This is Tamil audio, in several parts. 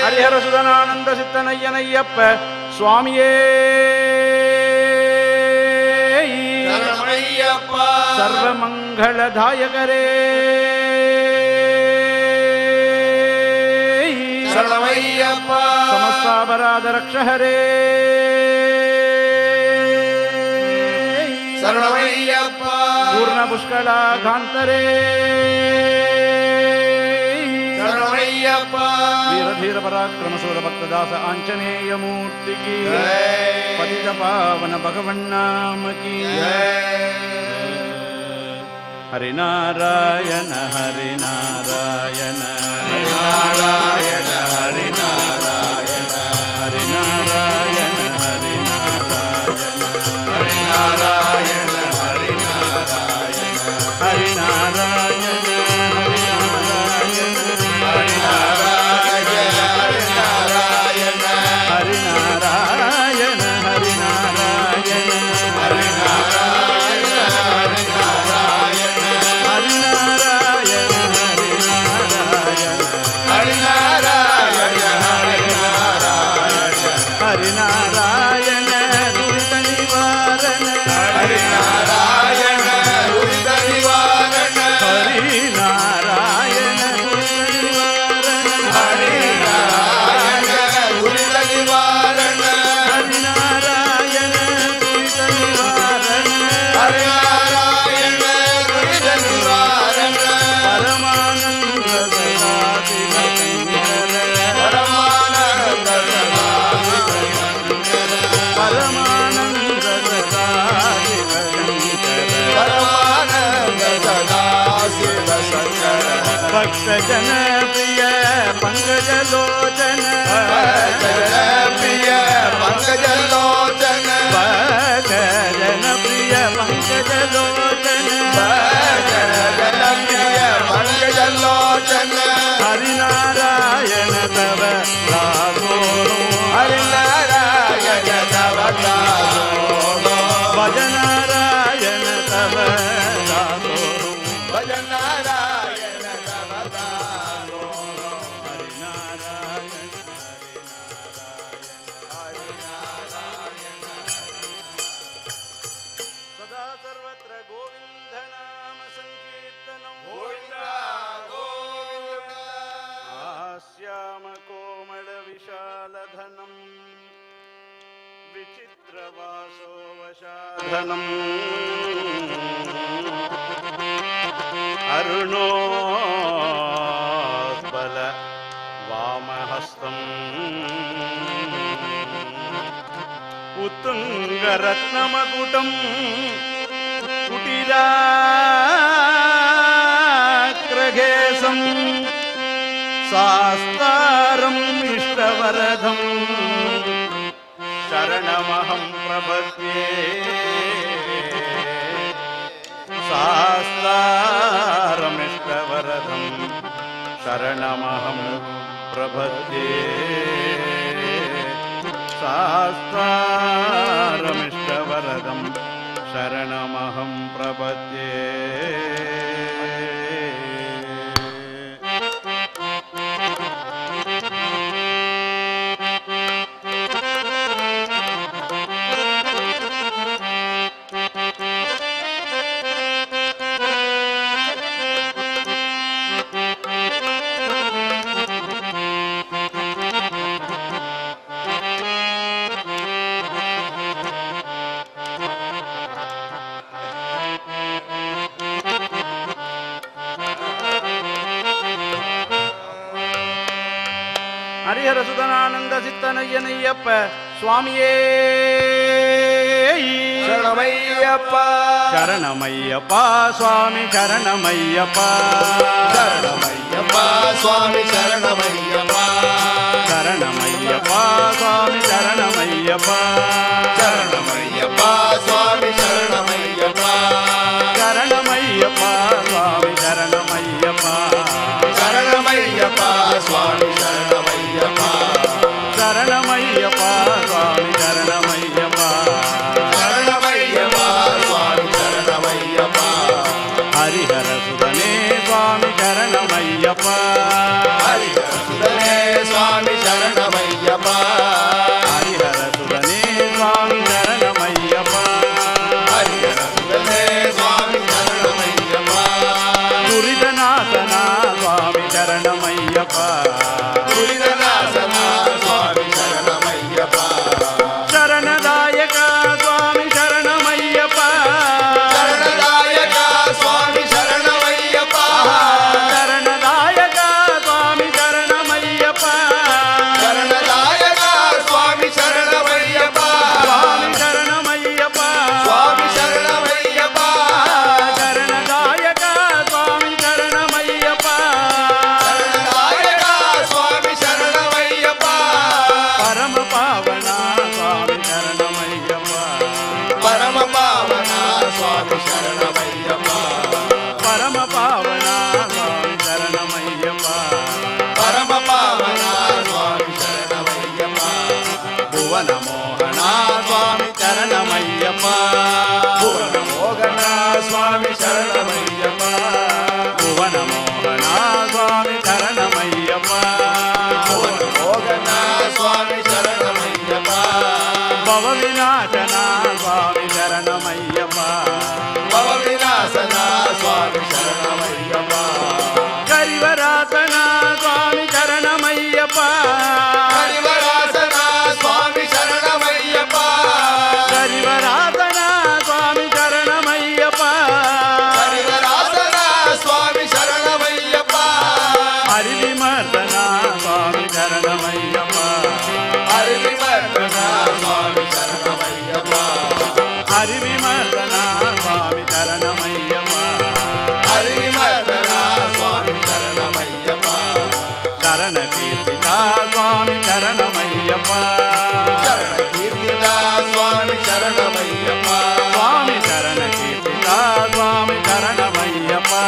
ஹரிஹர சுதனானந்த சித்தனையனையப்ப சுவாமியே சரணமையப்பா சர்வமங்களதாயகரே சரணமையப்பா சமஸ்தாபராத ரக்ஷஹரே சரணமையப்பா பூர்ண புஷ்களாகாந்தரே சரணமையப்பா வீரதீர பராக்கிரம சூர பக்ததாச ஆஞ்சநேய மூர்த்தி கி பதித பாவன பகவன் நாம கி ஹரிநாராயண ஹரிநாராயண நாராயண ஹரி நாராயண ஹரிநாராயண ஹரிநாராயண ஹரி நாராயண ஹரி நாராயண ஹரிநாராயண ஹரி நாராயண ஹரி நாராயண ஹரிநாராயண ஹரிநாராயண ஹரி நாராயண ஹரி நாராயண ஹரி நாராயண ஹரி நாராயண ஹரிநாராயண துரித நிவாரண ஹரி நாராயண துரித நிவாரண ஹரிநாராயண துரித நிவாரண ஹரி நாராயண துரித நிவாரண ஹரிநாராயண துரித நிவாரண ஹரி நாராயண துரித நிவாரண பரமானந்த சதாசிவ சங்கர பரமானந்த பரமானந்த சதாசிவ சங்கர பரமானந்த சதாசிவ சங்கர பக்த ஜன பிரிய பங்கஜலோச்சன பிரிய பங்கஜலோச்சன பக்த ஜன பிரிய பங்கஜலோச்சன பிரிய பங்கஜலோச்சன ஹரிநாராயண தவ ராகோணோ ஹரி நாராயண தவதாசோ பஜநாராயண தவ ராகோணோ பஜ நாராயண தவதாசோ ஹரிநாராயண சதா சர்வத்ர கோவிந்த நாம சங்கீர்த்தனம் ஆஸ்யாம கோமள விஷாலதனம் விசித்ரவாசோ வசாதனம் அருணோத்பல வாமஹஸ்தம் உத்துங்கரத்னமகுடம் குட்டிலாக்ரகேசம் சாஸ்தாரம் இஷ்டவரதம் சரணமஹம் பிரபத்யே சாஸ்தாரம் இஷ்டவரதம் சரணமஹம் பிரபத்யே சாஸ்தாரமிஷ்டவரதம் சரணமஹம் பிரபத்யே ஹரிஹர சுதனானந்த சித்தனையனையப்ப சுவாமியே சரணமையப்பா சரணமையப்பா சுவாமி சரணமையப்பா சரணமையப்பா சுவாமி சரணமையப்பா சரணமையப்பா சுவாமி சரணமையப்பா சரணமையப்பா சுவாமி சரணமையப்பா சரணமையப்பா சுவாமி சரணமையப்பா சரணமையப்பா சுவாமி சரணமையப்பா சரணமையப்பா சுவாமி சரணமையப்பா சரணமையப்பா சுவாமி சரணமையப்பா ஹரிஹர சுதனே சுவாமி சரணமையப்பா ஹரிஹர சுதனே சுவாமி स्वामी शरणमय्यप्पा हरिहर सुरने स्वामी शरणमय्यप्पा हरिहर सुरने स्वामी शरणमय्यप्पा दुरितनाशना स्वामी शरणमय्यप्पा दुरितनाशना स्वामी शरणमय्यप्पा शरणदायक स्वामी शरणमय्यप्पा शरणदायक स्वामी शरणमय्यप्पा शरणदायक स्वामी शरणमय्यप्पा शरणदायक स्वामी शरणमय्यप्पा स्वामी शरणमय्यप्पा स्वामी शरणमय्यप्पा शरणदायक स्वामी शरणमय्यप्पा शरणदायक स्वामी शरणमय्यप्पा परम पावना स्वामी शरणमय्यप्पा परम पावना स्वामी शरणमय्यप्पा परम पावना स्वामी शरणमय्यप्पा परम पावना स्वामी शरणमय्यप्पा भुवन मोहना स्वामी शरणमय्यप्पा भुवन मोहना स्वामी शरणमय्यप्पा भुवन मोहना स्वामी शरणमय्यप्पा भुवन मोहना स्वामी शरणमय्यप्पा भव विनाशना स्वामी शरणमय्यप्पा भव विनाशना स्वामी शरणमय्यप्पा करिवरातना स्वामी शरणमय्यप्पा हरिवरासना स्वामी शरणमय्यप्पा करिवरातना स्वामी शरणमय्यप्पा हरिवरासना स्वामी शरणमय्यप्पा हरिविमर्दना स्वामी शरणमय्यप्पा हरिविमर्दना स्वामी शरणमय्यप्पा हरिविमर्दना स्वामी शरणमय्यप्पा हरिविमर्दना स्वामी शरणमय्यप्पा शरणकीर्तिता स्वामी शरणमय्यप्पा शरणकीर्तिता स्वामी शरणमय्यप्पा स्वामी शरणकीर्तिता स्वामी शरणमय्यप्पा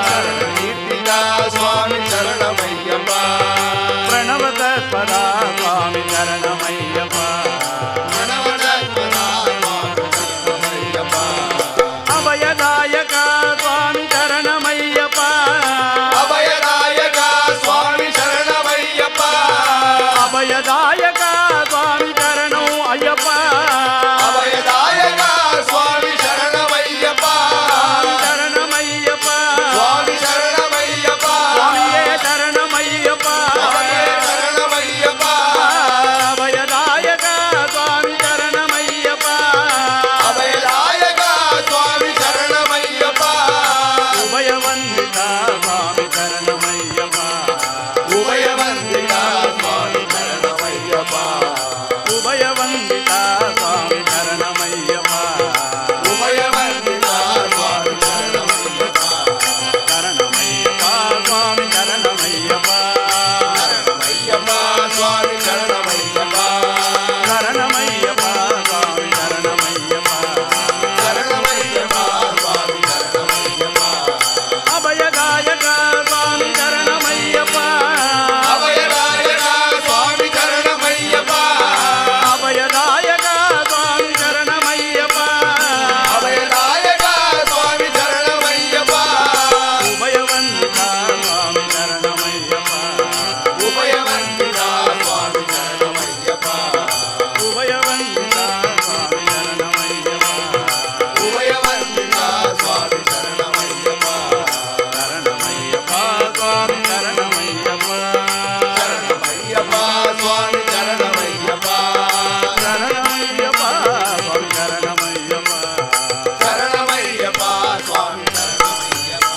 शरणकीर्तिता स्वामी शरणमय्यप्पा प्रणवतत्पदा स्वामी शरणमय्यप्पा मनवदत्पदा स्वामी शरणमय्यप्पा अभयदायक स्वामी शरणमय्यप्पा अभयदायक स्वामी शरणमय्यप्पा अभयदायक स्वामी शरणो अय्यप्पा अभयदायक स्वामी शरणमय्यप्पा शरणमय्यप्पा स्वामी शरणमय्यप्पा स्वामिये शरणमय्यप्पा स्वामी शरणमय्यप्पा अभयदायक स्वामी शरणमय्यप्पा अभयदायक स्वामी शरणमय्यप्पा उभयवन्दिता स्वामी शरणमय्यप्पा उभयवन्दिता स्वामी शरणमय्यप्पा उभयवन्दिता स्वामी शरणमय्यप्पा उभयवन्दिता स्वामी शरणमय्यप्पा शरणमय्यप्पा स्वामी शरणमय्यप्पा शरणमय्यप्पा स्वामी शरणमय्यप्पा शरणमय्यप्पा स्वामी शरणमय्यप्पा शरणमय्यप्पा स्वामी शरणमय्यप्पा अभयदायक स्वामी शरणमय्यप्पा अभयदायक स्वामी शरणमय्यप्पा अभयदायक स्वामी शरणमय्यप्पा अभयदायक स्वामी शरणमय्यप्पा उभयवन्दिता स्वामी शरणमय्यप्पा उभयवन्दिता स्वामी शरणमय्यप्पा उभयवन्दिता स्वामी शरणमय्यप्पा उभयवन्दिता स्वामी शरणमय्यप्पा शरणमय्यप्पा स्वामी शरणमय्यप्पा शरणमय्यप्पा स्वामी शरणमय्यप्पा शरणमय्यप्पा स्वामी शरणमय्यप्पा शरणमय्यप्पा स्वामी शरणमय्यप्पा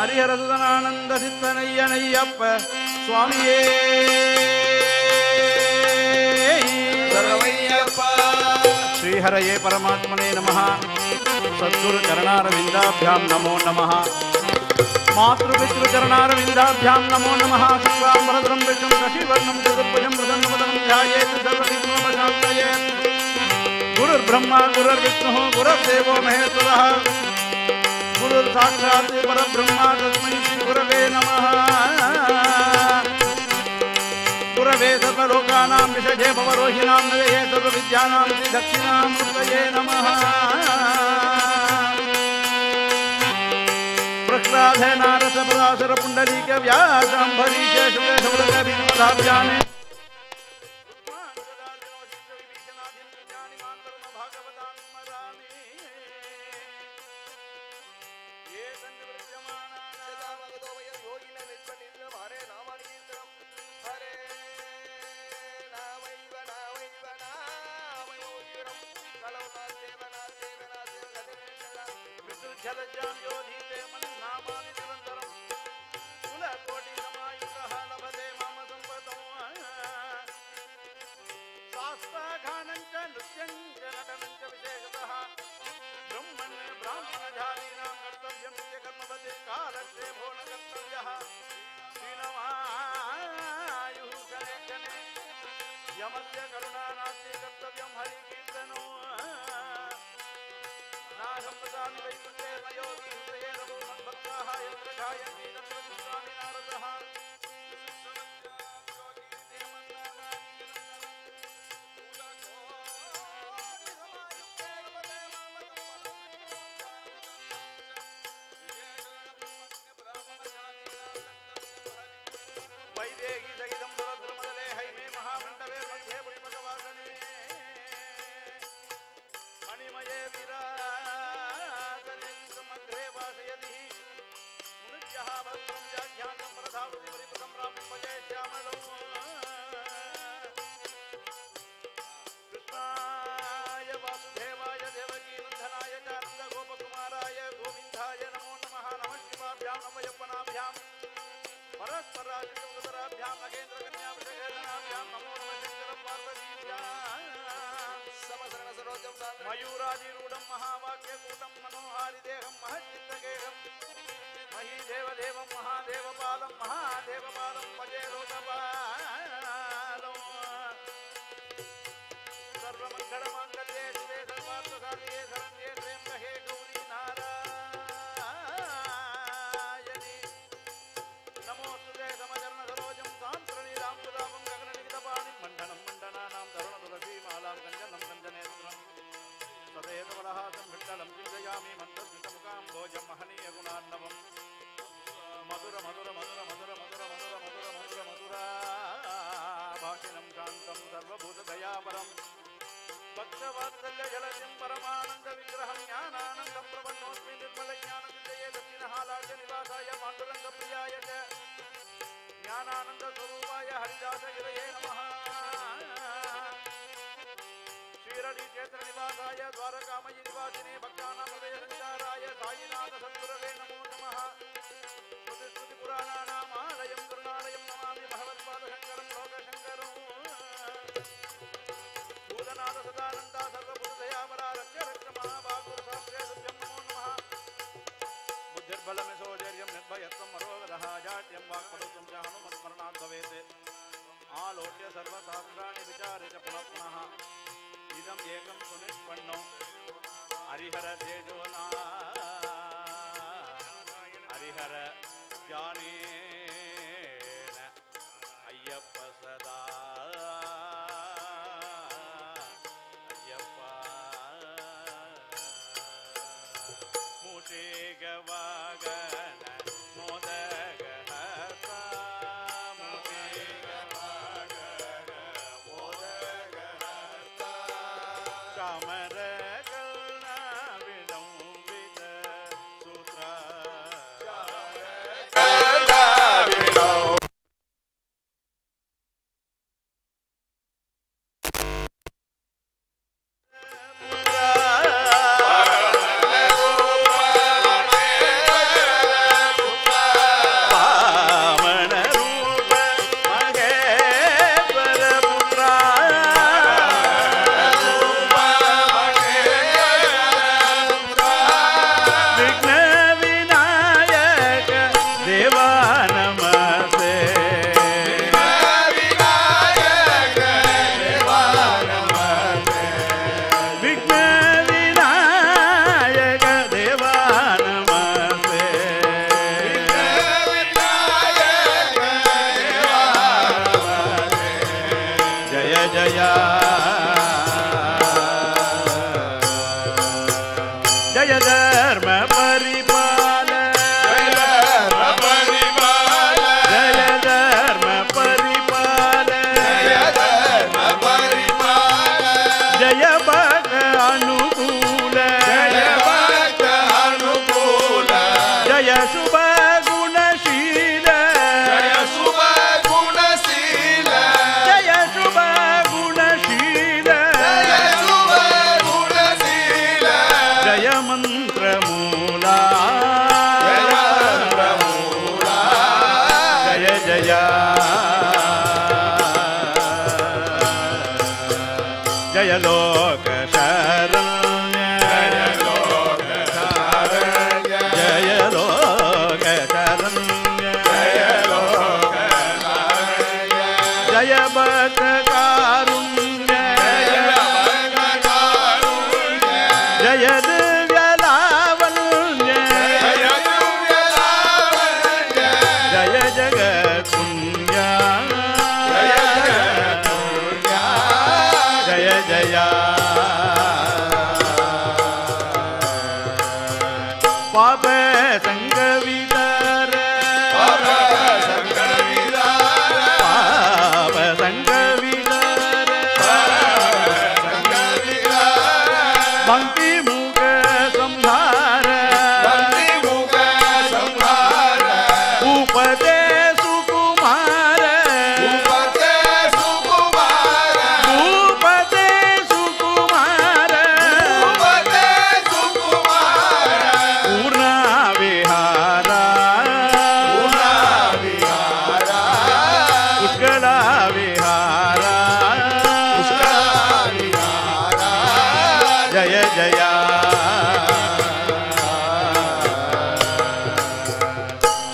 हरिहर सुदनानंद सिद्धनय्यनय्यप्प स्वामिये शरणमय्यप्पा श्रीहरये परमात्मने नमः सद्गुरु चरणारविन्दाभ्यां नमो नमः मातृपितृचरणारविन्दाभ्यां नमो नमः शुक्लाम्बरधरं विष्णुं शशिवर्णं चतुर्भुजं प्रसन्नवदनं ध्यायेत् सर्वविघ्नोपशान्तये गुरुर्ब्रह्मा गुरुर्विष्णुः गुरुर्देवो महेश्वरः गुरुर्साक्षात् परब्रह्मा तस्मै श्रीगुरवे नमः गुरवे सर्वलोकानां विषये भवरोहिणां नवये सर्वविद्यानां श्रीदक्षिणामूर्तये नमः राधे नारस पराशर पुंडलीक व्यासंभरीश शुक्लशुक्लकविमलाभ्याने यमस्य करुणा नास्ति कर्तव्यं हरि कीर्तनो नागम्पदानि वैकुण्ठे मयोगी हृदये नमो मद्भक्ताः यत्र गायन्ति तत्र चित्राणि नारदः वैदेही सहितं सुरद्रुमदले हैमे महामण्डले मध्ये पुष्पकवासने मणिमये विराजने समग्रे वासयति मुनिभ्यः वस्त्रं व्याख्यानं प्रधावति परिपदं रामं भजे श्यामलम् कृष्णाय वासुदेवाय देवकीनन्दनाय च नन्दगोपकुमाराय गोविन्दाय नमो नमः नमः शिवाभ्यां नमः यौवनाभ्याम् परस्पराभ्यां नगेन्द्रकन्याभिषेकजनाभ्यां नमो नमः शंकर पार्वतीभ्यां समसरण सरोजं मयूरादिरूढं महावाक्यकूटं मनोहारिदेहं महच्चित्तगेहं महीदेवदेवं महादेवपालं भजे लोकपालं सर्वमङ्गलमाङ्गल्ये शिवे सर्वार्थसाधिके शरण्ये त्र्यम्बके गौरी नारायणी नमोस्तुते समचरण सरोजं सान्त्रणीलाम्बुदापं गगनलिखितपाणिं मण्डनं मण्डनानां तरुणतुलसीमालां कञ्चनं कञ्चनेत्रं सदेतवलहासं विठ्ठलं चिन्तयामि मन्दस्मितमुखां भोजं महनीयगुणार्णवं मधुर मधुर मधुर मधुर मधुर मधुर मधुर मधुर मधुराभाषिणं शान्तं सर्वभूतदयापरं भक्तवात्सल्यजलधिं परमानन्दविग्रहं ज्ञानानन्दं प्रपन्नोऽस्मि निर्मलज्ञानविजये दक्षिणहालाज्यनिवासाय पाण्डुरङ्गप्रियाय च ज्ञानानन्दस्वरूपाय हरिदासगिरये नमः श्रीरडिक्षेत्रनिवासाय द्वारकामयि निवासिने भक्तानां हृदयसञ्चाराय सायिनाथसद्गुरवे नमो नमः श्रुतिस्मृतिपुराणानामालयं करुणालयं नमामि भगवत्पादशङ्करं लोकशङ्करम् भूतनाथ सदानन्दा सर्वभूतदयापरा रक्ष रक्ष महाभागुरशास्त्रे तुभ्यं नमो नमः बुद्धिर्बलमिशोचर्यं निर्भयत्वं मरोगधः जाड्यं वाक्पटुत्वं च हनुमत्स्मरणात् भवेत् आलोक्य सर्वशास्त्राणि विचार्य च पुनः पुनः इदम् एकं सुनिष्पन्नो हरिहर तेजोना हरिहर ज्ञानेन अय्यप्प सदा मूषिकवागन मोदगहस्ता मूषिकवागन मोदगहस्ता चामरकर्ण विलंबित सूत्र जय भक्त कारुण्य जय दिव्य लावण्य जय जगत पुण्य जय जय पाप संग विदार पाप संग विदार भक्ति मुख संहार उपदे सुकुमार पूर्ण विहारा पुष्कला विहारा जय जय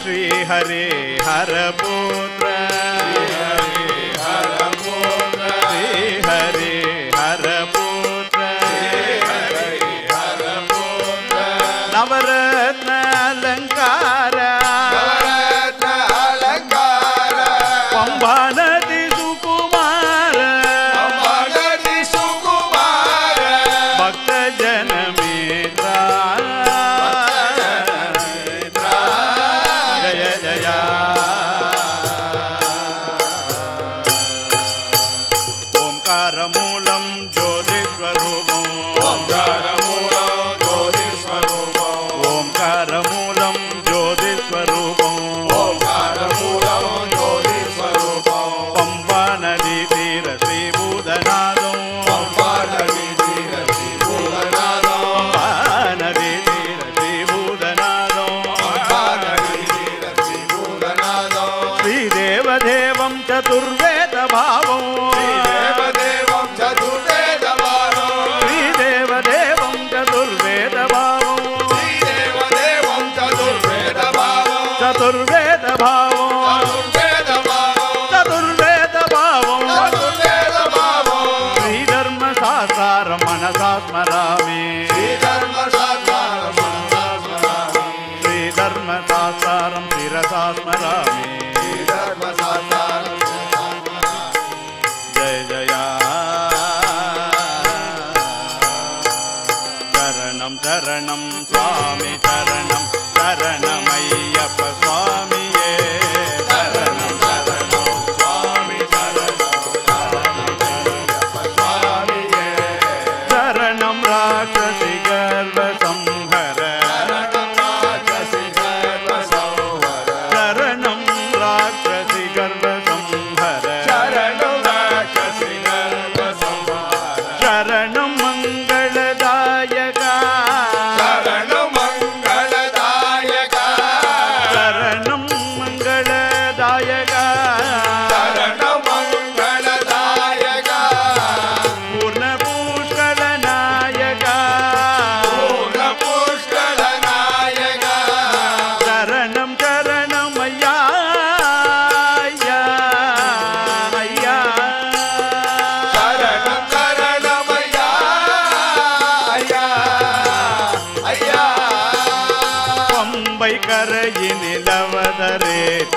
श्री हरे हर पुत्र श्री हरे हर पुत्र नवरत्न अलंकार पंबा नदी सुकुमार भक्त जन मित्रा जय जय ओंकार मूलम ज्योति स्वरूपम ओंकार मूलम ज्योति स्वरूपम पंबा नदी तीर श्री भूतनाथम पंबा नदी तीर श्री भूतनाथम श्री देवदेवं चतुर्वेद भावं श्री देवदेवं चतुर्वेद भावं श्री धर्म शास्त्र मनसा स्मरामि श्री धर्म शास्त्रं शिरसा स्मरामि जय जय शरणं शरणं स्वामी शरणं शरणमय्यप्प स्वामिये शरणं स्वामी शरणं राक्षसी गर्भ संहर शरणं राक्षसी गर्भ संहर शरणं मंगलदायका शरणं मंगलदायका पूर्ण पुष्कल नायका शरणं शरणमय्या पंबै करयिनि लवदरेत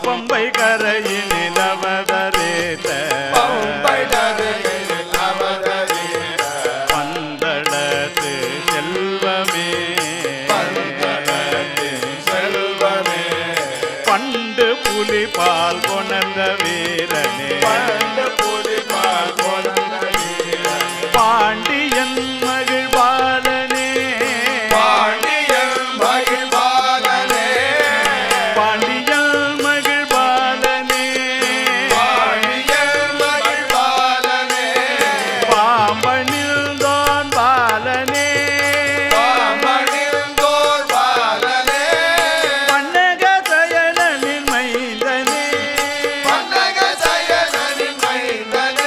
पंबै करयिनि लवदरेत पन्दडத்து செல்வமே பண்டு புலி பால் கொணர்ந்த வீரனே பாண்டியன் மகிழ் பாலனே பாண்டியன் மகிழ் பாலனே பாம்பனில் தோன் பாலனே பன்னக சயனின் மைந்தனே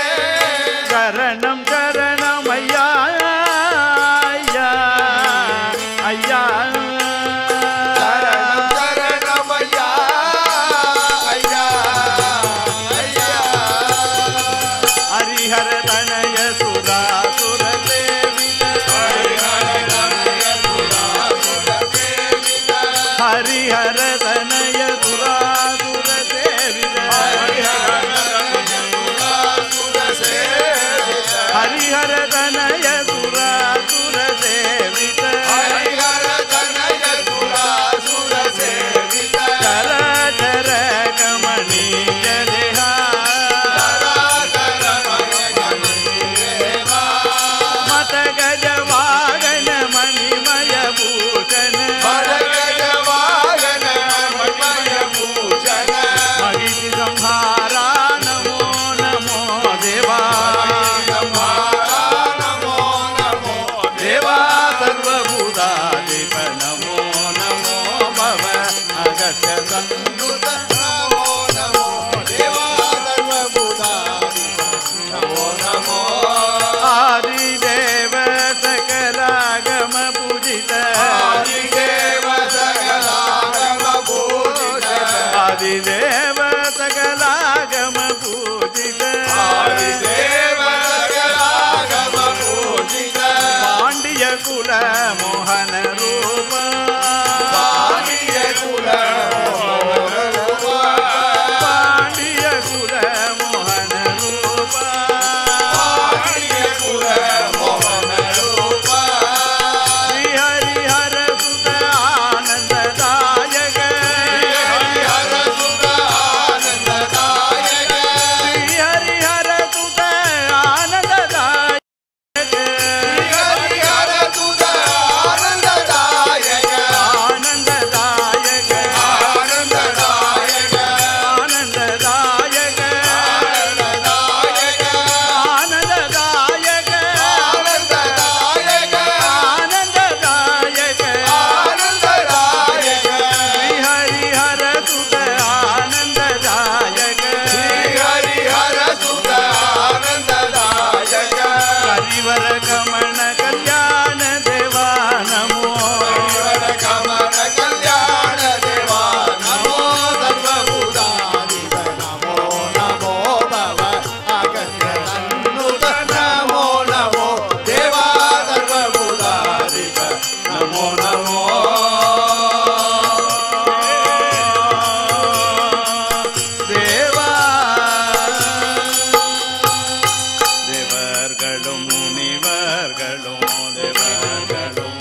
तन्नुत नमो नमो देवा सर्वभूताधिपते नमो नमो आदिदेव सकलागम पूजित आदिदेव सकलागम पूजित आदिदेव सकलागम पूजित आदिदेव सकलागम पूजित पांड्य कुल मोहन रूप पाण्ड्य कुल मोहन रूप पांड्य कुल मोहन रूप पाण्ड्य कुल मोहन रूप श्री हरिहर सुत आनंददायक हरिहर सुत आनंददायक श्री हरिहर सुत आनंददायक हरिहर सुत आनंददायक आनंददायक आनंददायक आनंददायक आनंददायक आनंददायक आनंददायक आनंददायक आनंददायक श्री हरिहर सुत आनंददायक हरिहर सुत आनंददायक हरिवर गमन कल्याण देवा नमो हरिवर कमल कल्याण देवा नमो सर्वभूताधिप नमो नमो भव अगस्त्य तन्नुत नमो नमो देवा सर्वभूताधिप नमो नमो தேவா தேவர்களும் முனிவர்களும் தேவர்களும்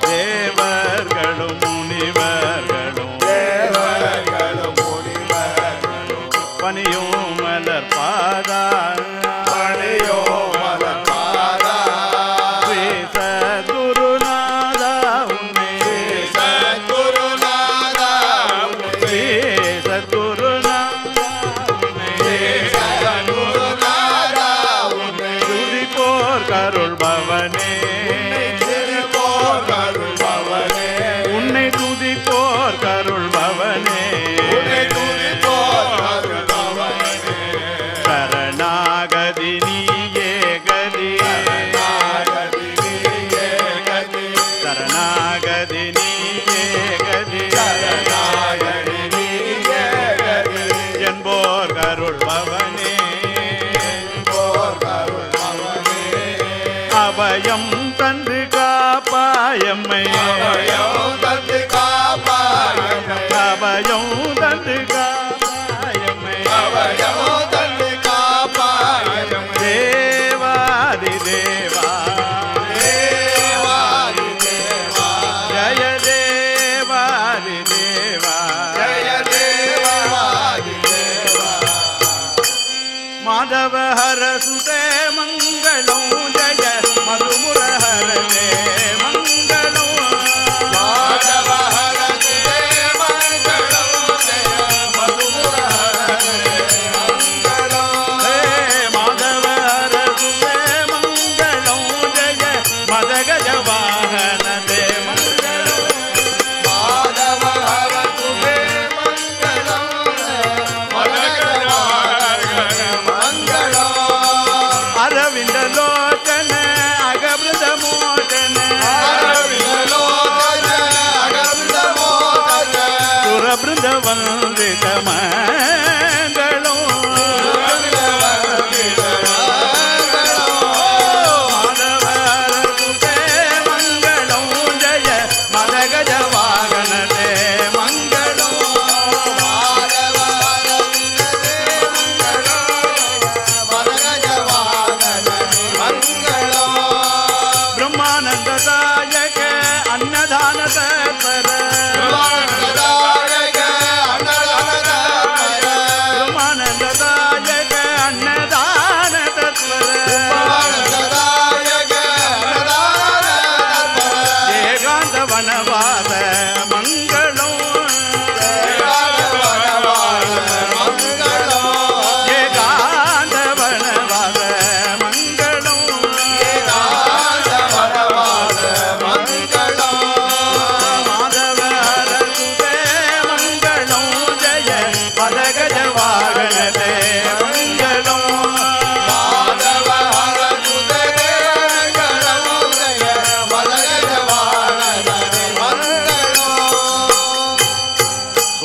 தேவர்களும் முனிவர்களும் தேவர்களும் முனிவர்களும் பணியும் மலர் பாதா பணியோ மலர்பாதா ஸ்ரீ சத்குருநாதா உன்னை சத்குருநாதா ஸ்ரீ சத்குருநாதா உன்னை சத்குருநாதா உன்னை துதிப்போர் கருள் பவனே திருப்போர் கருள்பவனே உன்னை துதிப்போர் கருள் பவனே உன்னை துதிப்போர் கருள்பவனே சரணாகதி நீயே கதி நாகதி நீயே கதி சரணாகதி நீயே கதி சரணாகதி நீயே கதி என்போர் கருள் பவனே போர் கருள்பவனே அபயம் தந்து காப்பாயம்மை அபயம் தந்து காப்பாயம்மை அபயம் தந்து காப்பாயம்மை அபயம் தந்து காப்பாயம்மை தேவாதி தேவா தேவாதி தேவா ஜய தேவாதி தேவா ஜய தேவாதி தேவா மாதவ ஹர சுதே மங்களம் ஜய மதுமுர ஹரதே மங்களம் மாதவ ஹரதே மங்களம் ஜய மதுர ஹரதே மங்களம் ஹே மாதவ ஹர சுதே மங்களம் ஜய மதகஜ வாகன தே மங்களம் மாதவ ஹரதே மங்களம் மங்களம் மங்களம் அரவிந்த லோச்சன அகபிருத மோச்சன அரவிந்தலோச்சன அகபிருதமோதன சுரபிருந்த வந்தித மங்களம் மாதவ ஹர சுதே மங்களம் ஜய மதகஜ வாகன தே மங்களம் பிரம்மானந்ததாயக அன்னதான தத்பர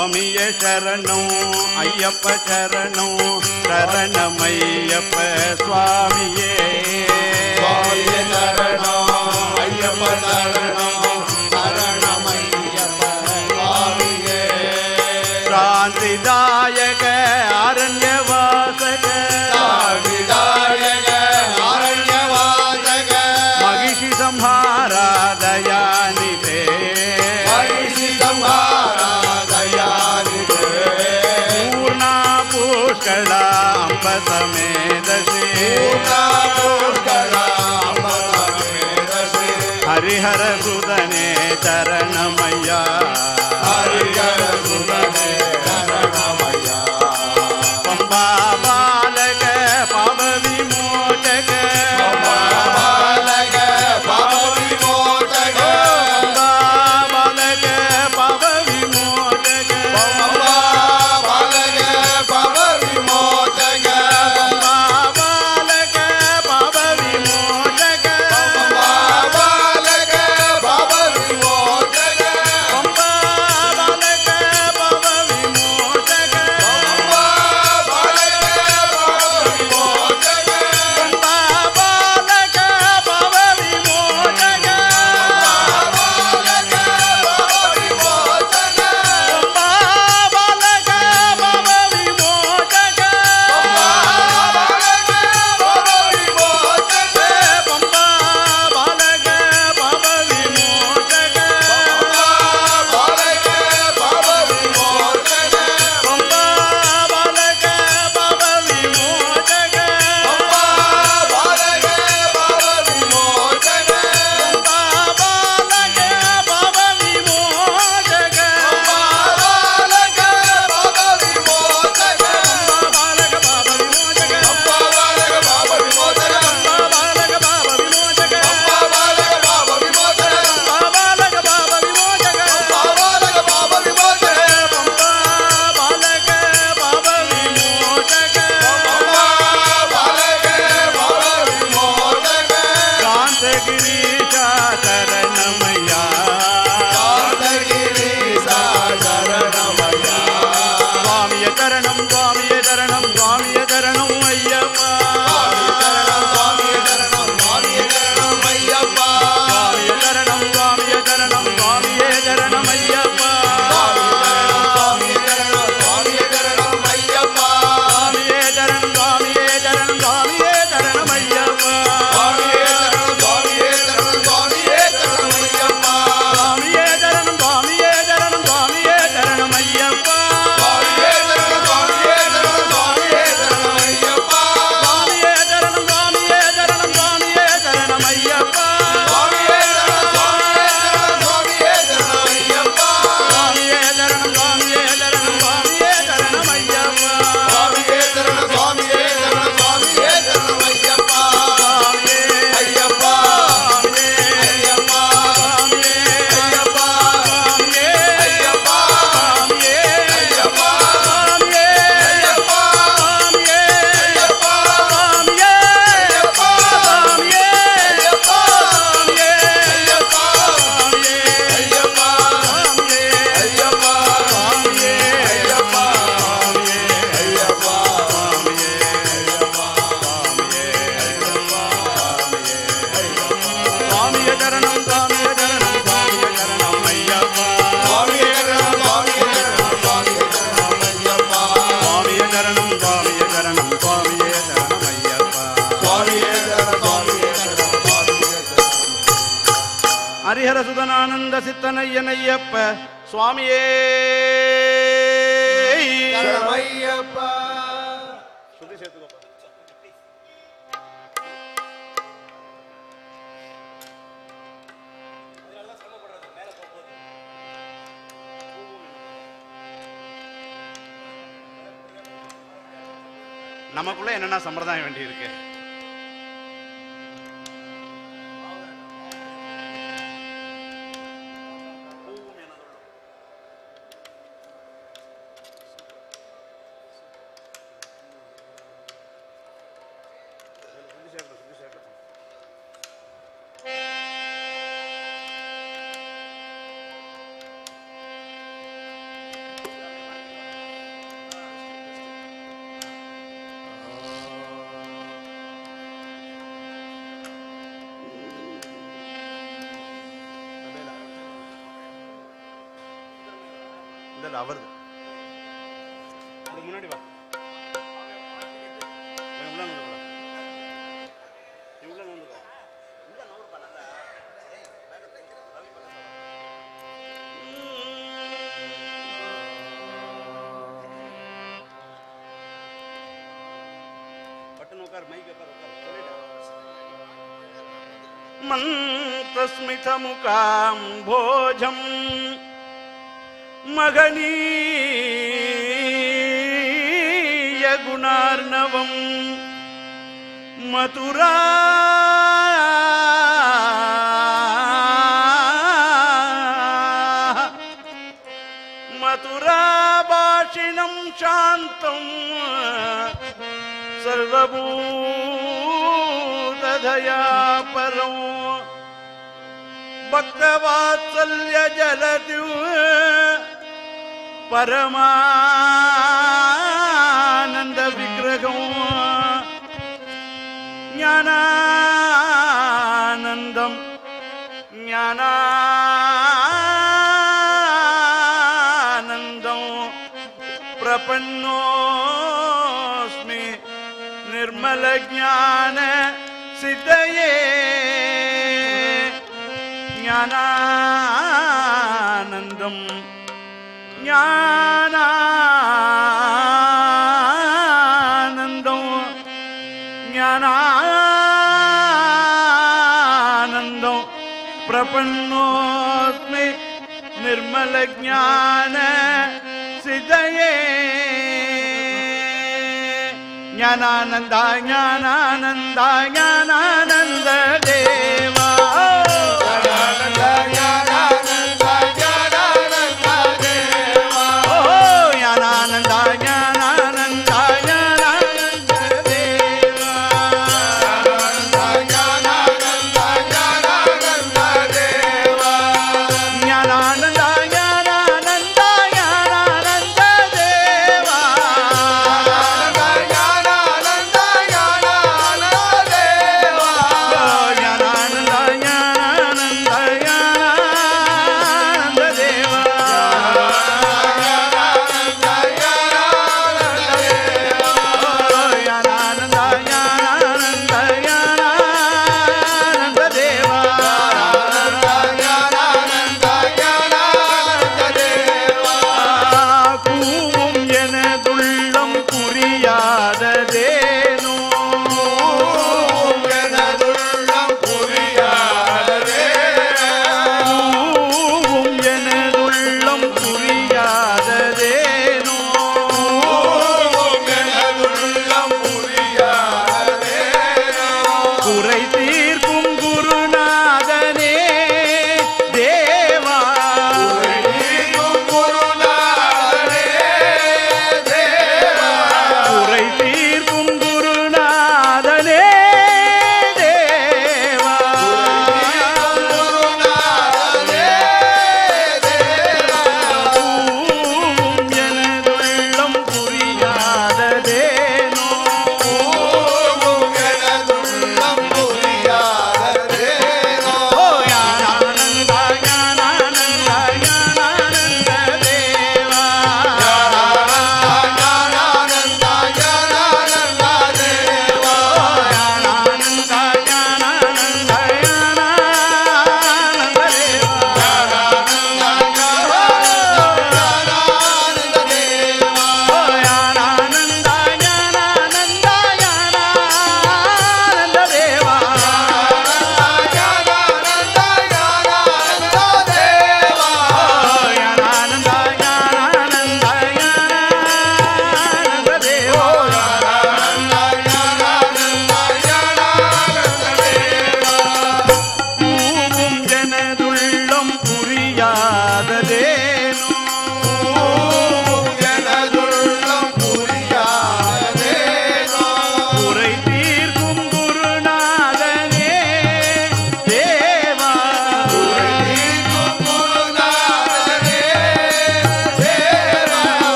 சுவாமியே சரணம் ஐயப்ப சரணம் சரணமையப்ப சுவாமியே சுவாமியே சரணம் ஐயப்ப சரணம் சரணமையப்ப சுவாமியே சாந்திதாயக அரண்யவாசக சாந்திதாயக அரண்யவாசக மகிஷி சம்ஹாரா தயாநிதே மகிஷி சம்ஹாரா தயாநிதே பூர்ணா புஷ்களா அம்ப சமேத ஸ்ரீ ஹரிஹர சுதனே சரணமையா ஹரிஹர சுதனே சரணமையா பம்பா பாலக பாப விமோச்சக பாலக பாப விமோச்சக பம்பா பாலக பாப விமோச்சக பம்பா பாலக பாப விமோச்சக பம்பா பாலக பாப விமோச்சக பம்பா பாலக பாப விமோச்சக பம்பா பாலக பாப விமோச்சக பம்பா பாலக பாப விமோச்சக பம்பா பாலக பாப விமோச்சக பாலக பாப விமோச்சக பம்பா பாலக பாப விமோச்சக பாலக பாப விமோச்சக பம்பா பாலக பாப விமோச்சக பாலக பாப விமோச்சக பம்பா பாலக பாப விமோச்சக பாலக பாப விமோச்சக பம்பா பாலக பாப விமோச்சக பாலக பாப விமோச்சக பாலக பாப விமோச்சக பாலக பாப விமோச்சக பாலக பாப விமோச்சக பாலக பாப விமோச்சக பாலக பாப விமோச்சக பாலக பாப விமோச்சக பம்பா பாலக பாப விமோச்சக பாலக பாப விமோச்சக காந்தகிரீஷா சரணமையா சாந்தகிரீசா சரணமயா சுவாமிய சரணம் சுவாமிய சரணம் சுவாமிய சரணம் ஐயப்பா சுவாமியே சரணம் சுவாமியே சரணம் ஐயப்பா சுவாமிய சரணம் சுவாமிய சரணம் சுவாமிய சரணம் ஐயப்பா சுவாமியே சரணம் சுவாமியே சரணம் ஐயப்பா சுவாமிய சரணம் சுவாமிய சரணம் சுவாமிய சரணம் ஐயப்பா சுவாமியே சரணம் சுவாமியே சரணம் சுவாமியே சரணம் ஐயப்பா சுவாமிய சரணம் சுவாமிய சரணம் சுவாமிய சரணம் ஐயப்பா சுவாமியே சரணம் சுவாமியே சரணம் சுவாமியே சரணம் ஐயப்பா சுவாமிய சரணம் சுவாமிய சரணம் சுவாமிய சரணம் ஐயப்பா சுவாமியே சரணம் சுவாமியே சரணம் சுவாமியே சரணம் ஐயப்பா சுவாமிய சரணம் சுவாமிய சரணம் சுவாமிய சரணம் ஐயப்பா சுவாமியே சரணம் சுவாமியே சரணம் சுவாமியே சரணம் ஐயப்பா சுவாமியே ஐயப்பா சுவாமியே ஐயப்பா சுவாமியே ஐயப்பா சுவாமியே ஐயப்பா சுவாமியே ஐயப்பா சுவாமியே ஐயப்பா சுவாமியே ஐயப்பா சுவாமியே ஐயப்பா சுவாமியே ஐயப்பா சுவாமியே ஐயப்பா சுவாமியே ஐயப்பா சுவாமியே ஐயப்பா சுவாமியே ஐயப்பா ஐயப்பா சுவாமியே சரணம் சுவாமியே சரணம் சுவாமியே சரணம் ஐயப்பா சுவாமியே சரணம் சுவாமியே சரணம் சுவாமியே சரணம் ஐயப்பா சுவாமியே சரணம் சுவாமியே சரணம் சுவாமியே சரணம் ஐயப்பா சுவாமியே சரணம் சுவாமியே சரணம் சுவாமியே சரணம் ஹரிஹர சுதனானந்த சித்தனையனையப்ப சுவாமியே சரணம் ஐயப்பா சுத்தி சேர்த்துக்கோ நமக்குள்ள என்னென்ன சம்பிரதாயம் வேண்டி இருக்கு இந்த அவருது முன்னாடி வா உள்ள நோண்டுப்பா உள்ள நோண்டுப்பா உள்ள நோண்டுப்பா நல்லா பட்டன் உட்கார் மைக் உட்கார் மந்திரஸ்மிதமுகாம்போஜம் மகனீய குணார்ணவம் மதுரா மதுராபாஷிணம் சாந்தம் சர்வபூததயா பரம் பக்தவாத்சல்ய ஜலது பரமானந்த விக்கிரகம் ஞானானந்தம் ஞானானந்தம் பிரபன்னோஸ்மி निर्मल ज्ञान सिद्धये ज्ञानानंदम ज्ञानानंदम ज्ञानानंदम प्रपन्नोस्मि निर्मल ज्ञान सिद्धये ज्ञानानंद ज्ञानानंद ज्ञानानंद देवा ज्ञानानंद ज्ञानानंद ज्ञानानंद देवा ज्ञानानंद ज्ञानानंद ज्ञानानंद देवा ज्ञानानंद ज्ञानानंद देवा ज्ञानानंद ज्ञानानंद ज्ञानानंद देवा ज्ञानानंद ज्ञानानंद देवा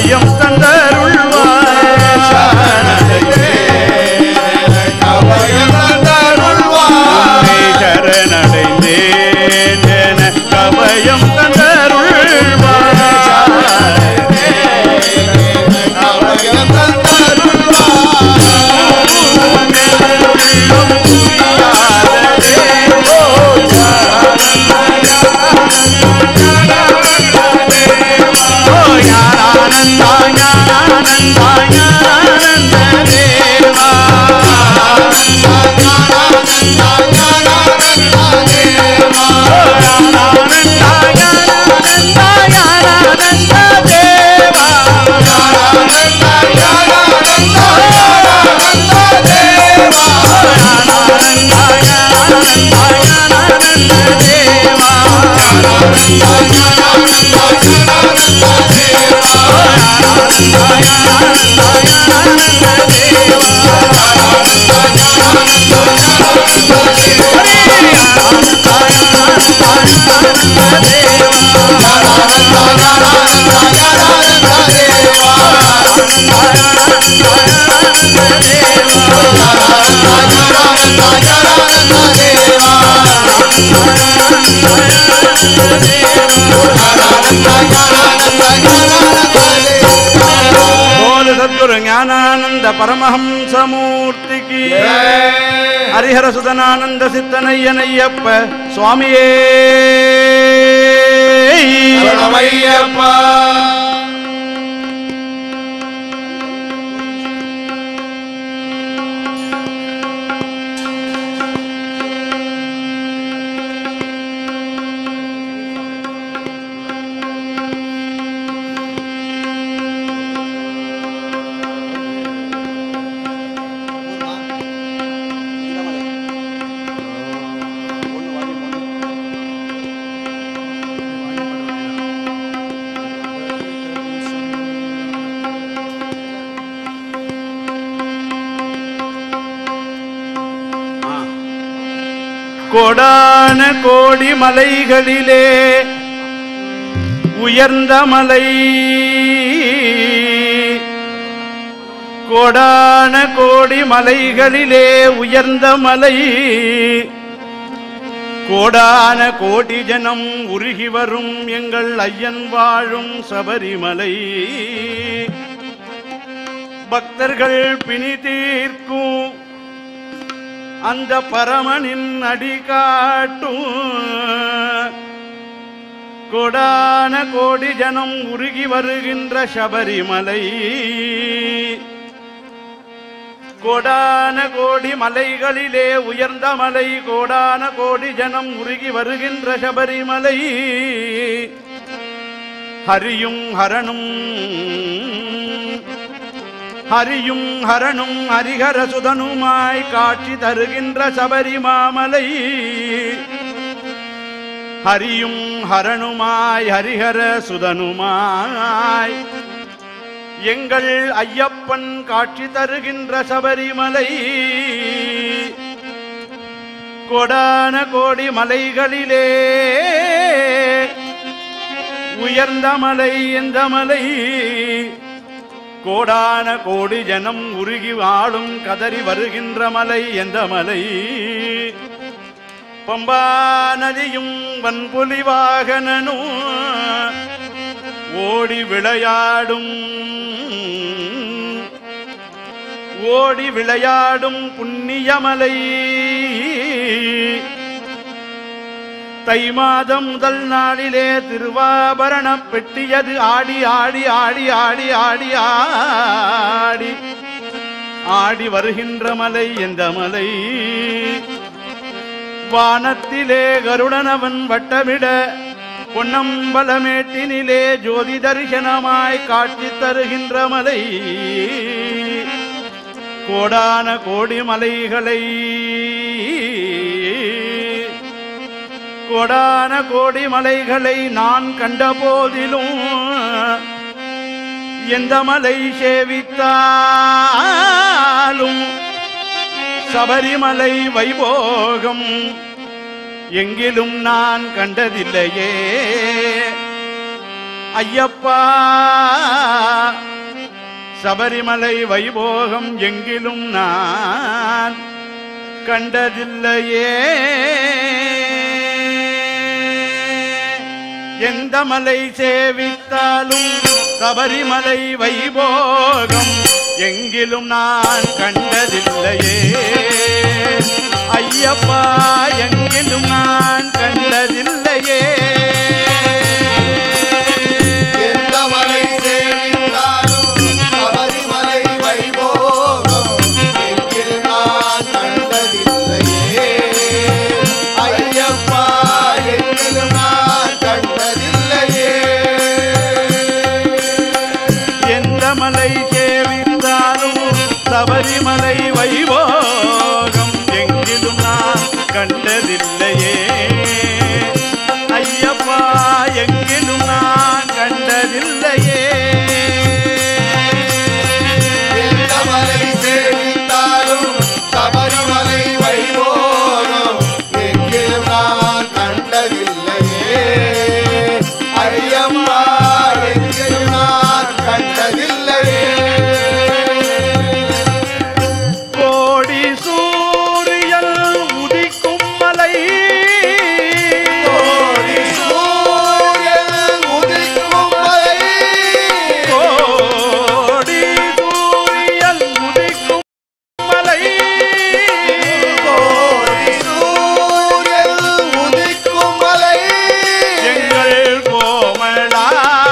கபயம் தந்தருள்வாய் சரணடைந்தேன் என கபயம் ஞானானந்த பரமஹம்சமூர்த்திக்கு ஹரிஹர சுதனானந்த சித்தனையனையப்ப சுவாமியே ஐயப்பா கோடான கோடி மலைகளிலே உயர்ந்த மலை கோடான கோடி மலைகளிலே உயர்ந்த மலை கோடான கோடி ஜனம் உருகி வரும் எங்கள் ஐயன் வாழும் சபரிமலை பக்தர்கள் பிணி தீர்க்கும் அந்த பரமனின் அடி காட்டும் கோடான கோடி ஜனம் உருகி வருகின்ற சபரிமலை கோடான கோடி மலைகளிலே உயர்ந்த மலை கோடான கோடி ஜனம் உருகி வருகின்ற சபரிமலை ஹரியும் ஹரணும் ஹரியும் ஹரணும் ஹரிஹர சுதனுமாய் காட்சி தருகின்ற சபரிமாமலை ஹரியும் ஹரணுமாய் ஹரிஹர சுதனுமாய் எங்கள் ஐயப்பன் காட்சி தருகின்ற சபரிமலை கோடான கோடி மலைகளிலே உயர்ந்த மலை எந்த மலை கோடான கோடி ஜனம் உருகி வாழும் கதறி வருகின்ற மலை எந்த மலை பம்பா நதியும் வன்புலி வாகனனும் ஓடி விளையாடும் புண்ணியமலை தை மாதம் முதல் நாளிலே திருவாபரண பெட்டியது ஆடி ஆடி ஆடி ஆடி ஆடி ஆடி ஆடி வருகின்ற மலை எந்த மலை வானத்திலே கருடனவன் வட்டமிட பொன்னம்பலமேட்டினிலே ஜோதி தரிசனமாய் காட்சி தருகின்ற மலை கோடான கோடி மலைகளை கோடான கோடி மலைகளை நான் கண்ட போதிலும் எந்த மலை சேவித்தாலும் சபரிமலை வைபோகம் எங்கிலும் நான் கண்டதில்லையே ஐயப்பா சபரிமலை வைபோகம் எங்கிலும் நான் கண்டதில்லையே. எந்த மலை சேவித்தாலும் சபரிமலை வைபோகம் எங்கிலும் நான் கண்டதில்லையே. ஐயப்பா எங்கிலும் நான் கண்டதில்லையே. எந்த மலை சேவித்தாலும் சபரிமலை வைபோகம் எங்கிலும் நான் கண்டதில்லையே. ஐயப்பா எங்கிலும் நான் கண்டதில்லையே. எந்த மலை சேவித்தாலும் சபரிமலை வைபோகம் எங்கிலும் நான் கண்டதில்லையே. ஐயப்பா எங்கிலும் நான் கண்டதில்லையே. எந்த மலை சேவித்தாலும் சபரிமலை வைபோகம் எங்கிலும் நான் கண்டதில்லையே. ஐயப்பா எங்கிலும் நான் கண்டதில்லையே. கோடி சூரியன் உதிக்கும் மலை கோடி சூரியன் உதிக்கும் மலை. கோடி சூரியன் உதிக்கும் மலை கோடி சூரியன் உதிக்கும் மலை. எங்கள் கோமளாங்கள்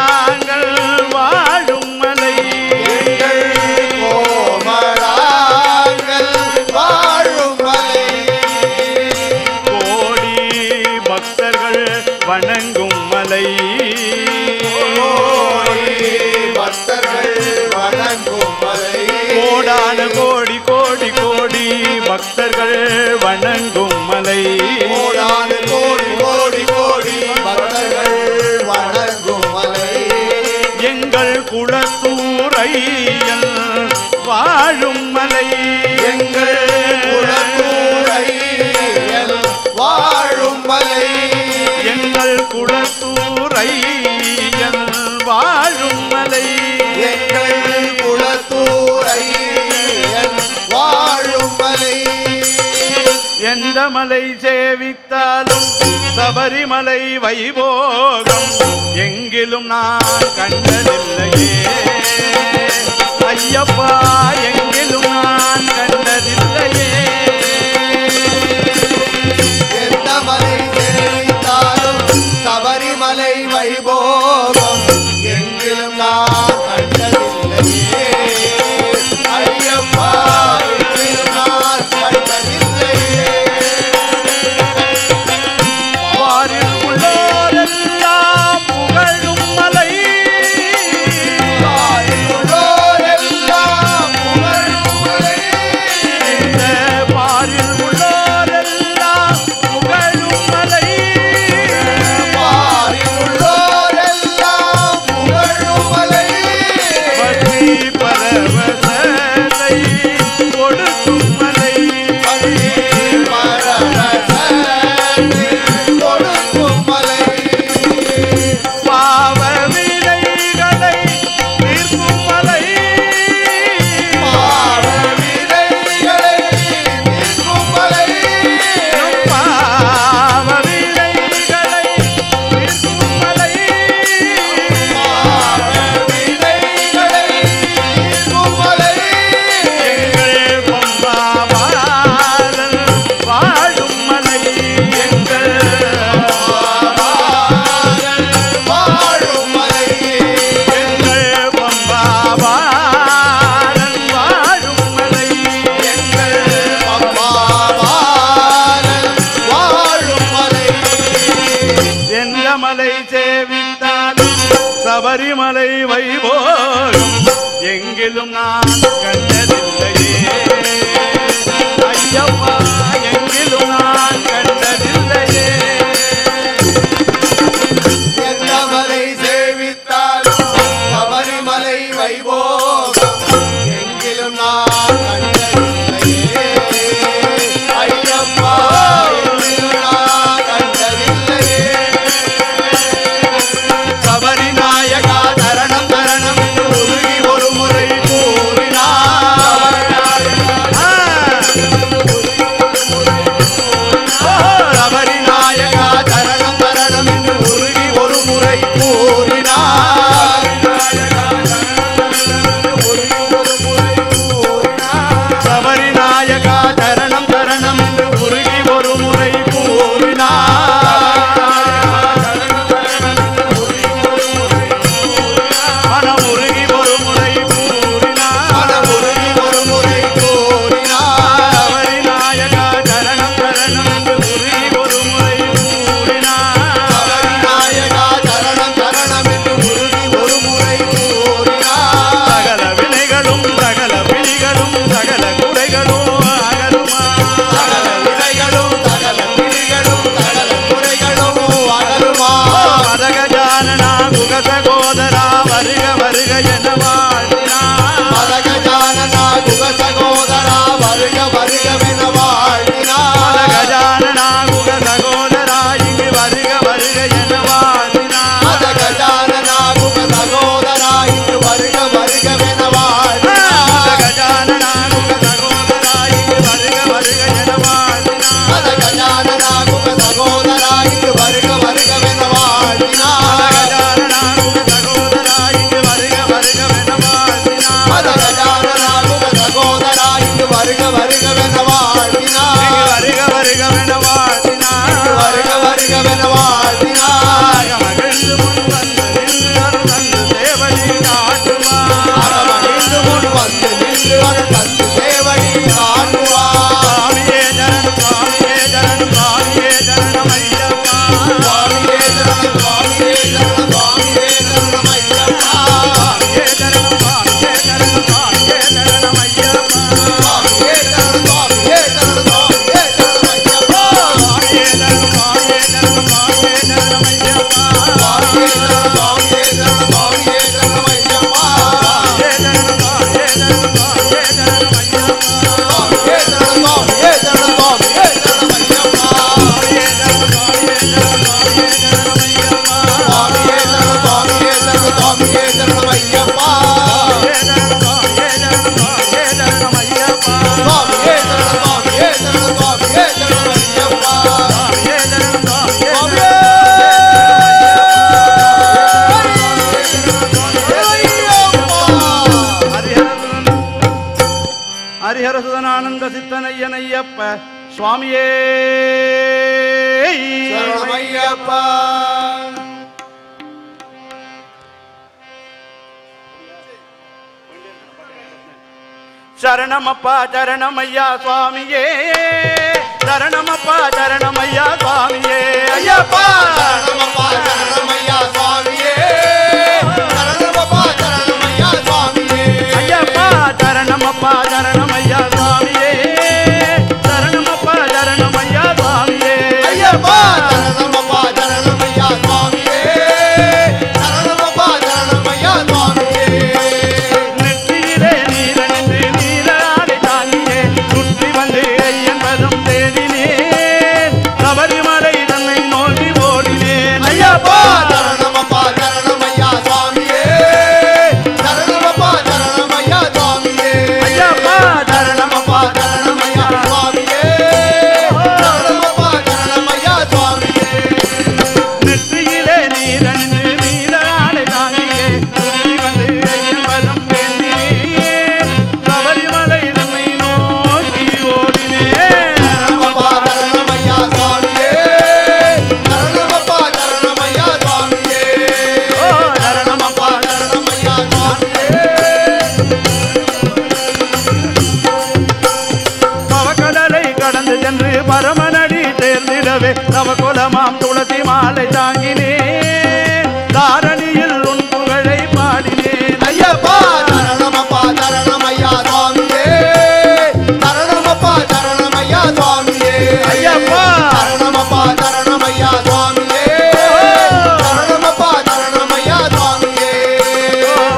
வாழும் மலை. எங்கள் கோமளாங்கள் வாழும் மலை. கோடி பக்தர்கள் வணங்கும் மலை. கோடி பக்தர்கள் வணங்கும் மலை. கோடான கோடி கோடி கோடி பக்தர்கள் வணங்கும் மலை. கோடான கோடி கோடி கோடி பக்தர்கள் வணங்கும் மலை. எங்கள் குலத்தூரையன் வாழும் மலை. எங்கள் குலத்தூரையன் வாழும் மலை. எங்கள் குலத்தூரையன் வாழும் மலை. எங்கள் குலத்தூரையன் வாழும் மலை. எந்த மலை சேவித்தாலும் சபரிமலை வைபோகம் எங்கிலும் நான் கண்டதில்லையே. ஐயப்பா எங்கிலும் நான் கண்டதில்லையே. எந்த மலை சேவித்தாலும் சபரிமலை வைபோகம் எங்கிலும் நான் கண்டதில்லையே. ஐயப்பா எங்கிலும் நான் கண்டதில்லையே. வாரில் உள்ளோரெல்லாம் புகழும் மலை. வாரில் உள்ளோரெல்லாம் புகழும் மலை. இந்த வாரில் உள்ளோரெல்லாம் புகழும் மலை. வாரில் உள்ளோரெல்லாம் புகழும் மலை. பக்தி பரவசத்தை கொடுக்கும் மலை. பள்ளி பரவசத்தை கொடுக்கும் மலை. பாவ வினைகளை தீர்க்கும் மலை. பாவ வினைகளை தீர்க்கும் மலை. நம் பாவ வினைகளை தீர்க்கும் மலை. பாவ வினைகளை தீர்க்கும் மலை. எங்கள் பம்பாபாலன் வாழும் மலை. எங்கள் வாழும் மலை. எங்கள் பம்பாபாலன் வாழும் மலை. எங்கள் பம்பாபாலன் வாழும் மலை. எந்த மலை சேவித்தாலும் சபரிமலை வைபோகம் எங்கிலும் நான் கண்டதில்லையே. ஐயப்பா எங்கிலும் நான் கண்டதில்லையே. எந்த மலை சேவித்தாலும் சபரிமலை வைபோகம் எங்கிலும் நான் கண்டதில்லையே. ஐயப்பா எங்கிலும் நான் கண்டதில்லையே. சபரிநாய ஹரிஹர சுதனானந்த சித்தனையனையப்ப சுவாமியே சரணமையப்பா. சரணமப்பா சரணமையா சுவாமியே சரணமப்பா சரணமையா சுவாமியே ஐயப்பா சரணமப்பா சரணமையா சுவாமியே சரணமப்பா சரணமையா சுவாமியே ஐயப்பா சரணமப்பா சரணமையா சுவாமியே சரணமப்பா சரணமையா சுவாமியே ஐயப்பா சரணமப்பா சரணமையா சுவாமியே சரணமப்பா சரணமையா சுவாமியே நெற்றியிலே நீரணிந்து நீராடை தாங்கியே சுற்றி வந்து ஐயன்பதும் தேடினேன் சபரிமலை தன்னை நோக்கி ஓடினேன் ஐயப்பா சரணமப்பா சரணமையா சுவாமியே சரணமப்பா சரணமையா சுவாமியே ஐயப்பா சரணமப்பா சரணமையா சுவாமியே சரணமப்பா சரணமையா சுவாமியே நெற்றியிலே நீரணிந்து நீராடை தாங்கியே சுற்றி வந்து ஐயன்பதும் தேடினேன் சபரிமலை தன்னை நோக்கி ஓடினேன் சரணமப்பா சரணமையா சுவாமியே சரணமப்பா சரணமையா சுவாமியே ஓ சரணமப்பா சரணமையா சுவாமியே பவக்கடலை கடந்து சென்று பரமனடி சேர்ந்திடவே நவகுலமாம் துளசி மாலை தாங்கினேன் தாரணியில் உன் புகழை பாடினேன் ஐயப்பா சரணமப்பா சரணமையா சுவாமியே சரணமப்பா சரணமையா சுவாமியே ஐயப்பா சரணமப்பா சரணமையா சுவாமியே சரணமப்பா சரணமையா சுவாமியே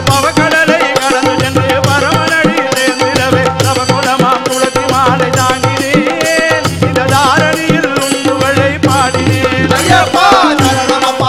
பவக்கடலை கடந்து சென்று பரமனடி சேர்ந்திடவே நவகுலமாம் துளசி மாலை தாங்கினேன் இந்த தாரணியில் உன் புகழை பாடினேன் ஐயப்பா சரணமப்பா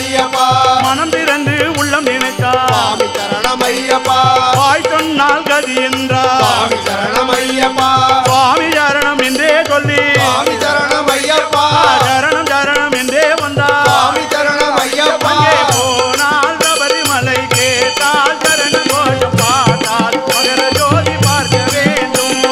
ஐயப்பா மனம் திறந்து உள்ளம் நினைத்தார் சுவாமி சரணம் ஐயப்பா வாய் சொன்னால் கதி என்றார் சுவாமி சரணம் ஐயப்பா சுவாமி சரணம் என்றே சொல்லி சுவாமி சரணம் ஐயப்பா சரணம் சரணம் என்றே வந்தார் சுவாமி சரணம் ஐயப்பா அங்கே போனால் சபரிமலை கேட்டால் சரண கோஷம் பார்த்தால் மகர ஜோதி பார்க்க வேண்டும்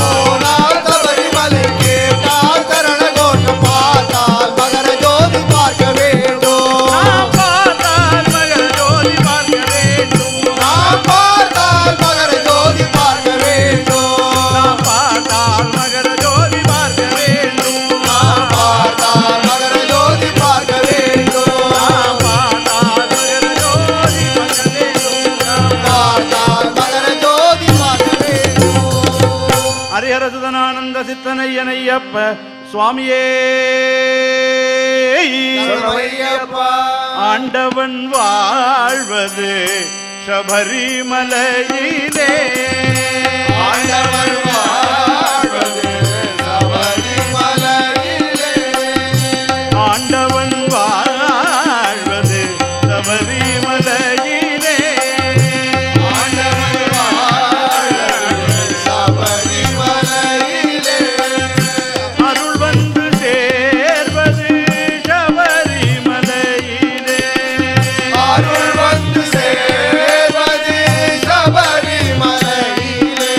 போனால் சபரிமலை கேட்டால் சரண கோஷம் பார்த்தால் மகர ஜோதி பார்க்க வேண்டும் நாம் பார்த்தால் மகர ஜோதி பார்க்க வேண்டும் நாம் பார்த்தால் மகர ஜோதி பார்க்க வேண்டும் நாம் பார்த்தால் மகர ஜோதி பார்க்க வேண்டும் நாம் பார்த்தால் மகர ஜோதி பார்க்க வேண்டும் நாம் பார்த்தால் மகர ஜோதி பார்க்க வேண்டும் பார்த்தால் மகர ஜோதி பார்க்க வேண்டும் ஹரிஹர சுதனானந்த சித்தனையனையப்ப சுவாமியே சரணமையப்பா ஆண்டவன் வாழ்வது சபரிமலையிலே ஆண்டவன் வாழ்வது சபரிமலையிலே ஆண்டவன் வாழ்வது சபரிமலையிலே ஆண்டவன் வாழ்வது சபரிமலையிலே அருள் வந்து சேர்வது சபரிமலையிலே அருள் வந்து சேர்வது சபரிமலையிலே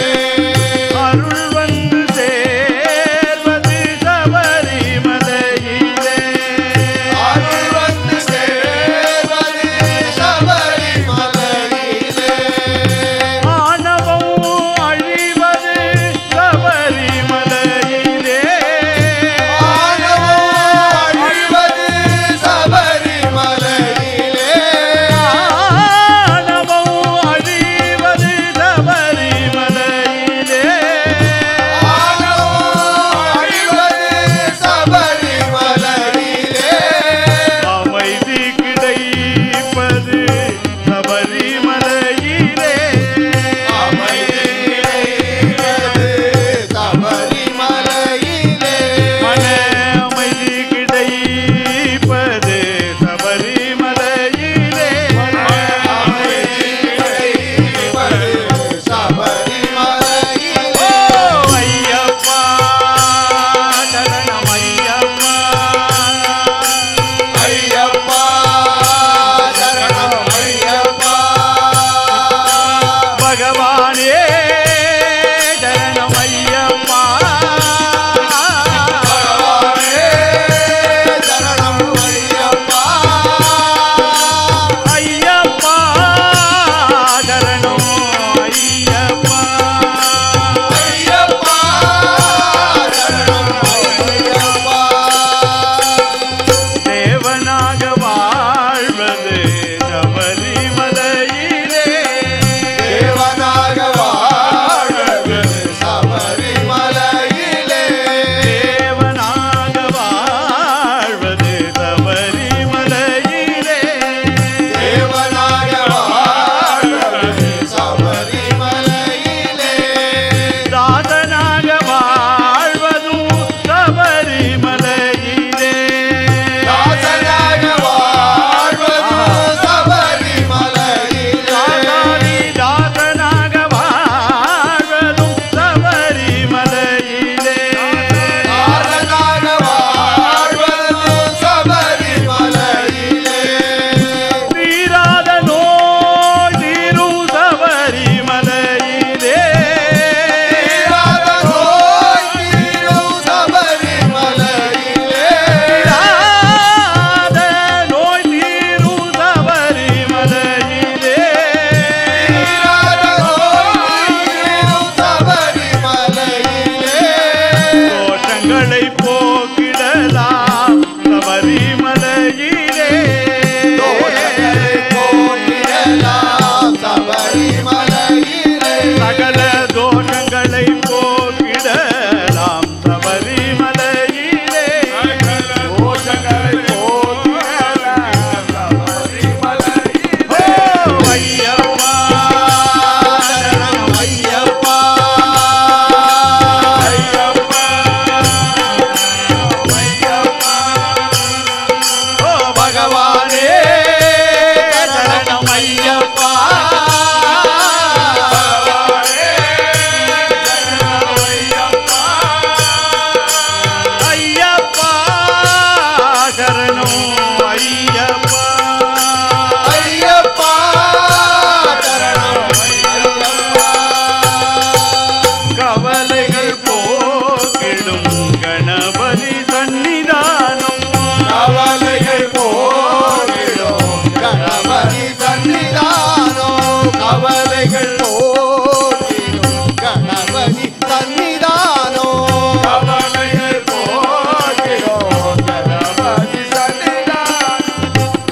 கவலைகள் போக்கிடும் கணபதி சன்னிதானம் கவலைகள் போக்கிடும் கணபதி சன்னிதானம் கவலைகள் போக்கிடும் கணபதி சன்னிதானம் கவலைகள் போக்கிடும் கணபதி சன்னிதானம்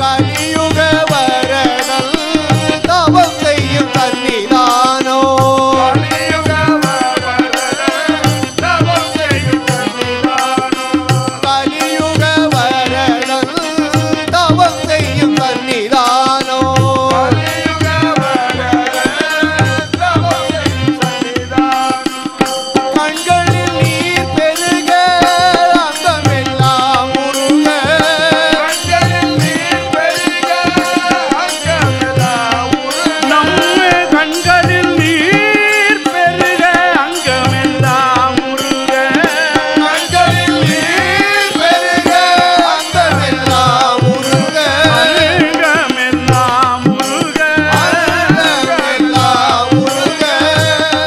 கலியுக வரதல் தவம் செய்யும் சன்னிதானம் கலியுக வரதல் தவம் செய்யும் சன்னிதானம் கலியுக வரதல் தவம் செய்யும் சன்னிதானம் கலியுக வரதல் தவம் செய்யும் சன்னிதானம் கண்களில் நீர் பெருக அங்கமெல்லாம் முருக கண்களில் நீர் பெருக அங்கமெல்லாம் முருக நம்ம கண்களில் நீர் பெருக அங்கமெல்லாம் முருக கண்களில் நீர் பெருக அங்கமெல்லாம் முருக அங்கமெல்லாம் முருக அங்கமெல்லாம் முருக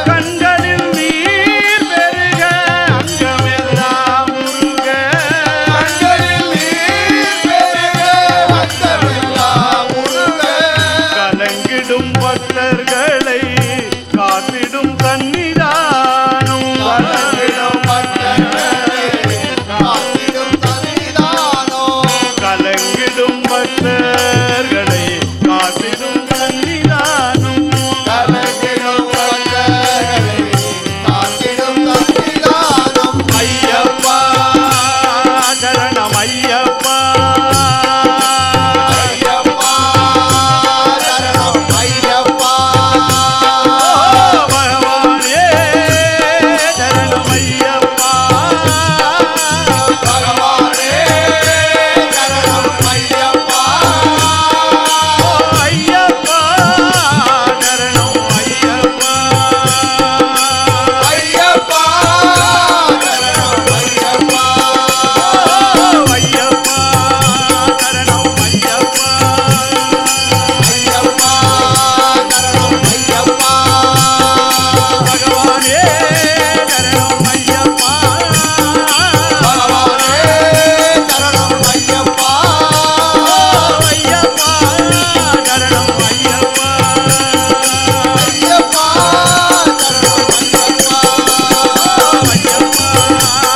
கண்களில் நீர் பெருக அங்கமெல்லாம் முருக கண்களில் நீர் பெருக அங்கமெல்லாம் முருக கலங்கிடும் பக்தர்களை காத்திடும் சன்னிதானம் கலங்கிடும் பக்தர்களை காத்திடும் சன்னிதானம் கலங்கிடும் பக்தர்களை காத்திடும் சன்னிதானம் கலங்கிடும் பக்தர்களை காத்திடும் சன்னிதானம் ஐயப்பா சரணம் ஐயப்பா ஐயப்பா சரணம் ஐயப்பா பகவானே சரணம் ஐயப்பா பகவானே சரணம் ஐயப்பா ஐயப்பா சரணம் ஐயப்பா ஐயப்பா சரணம் ஐயப்பா ஐயப்பா சரணம் ஐயப்பா ஐயப்பா சரணம் ஐயப்பா பகவானே சரணம் ஐயப்பா பகவானே சரணம் ஐயப்பா ஐயப்பா சரணம் ஐயப்பா ஐயப்பா சரணம் ஐயப்பா ஐயப்பா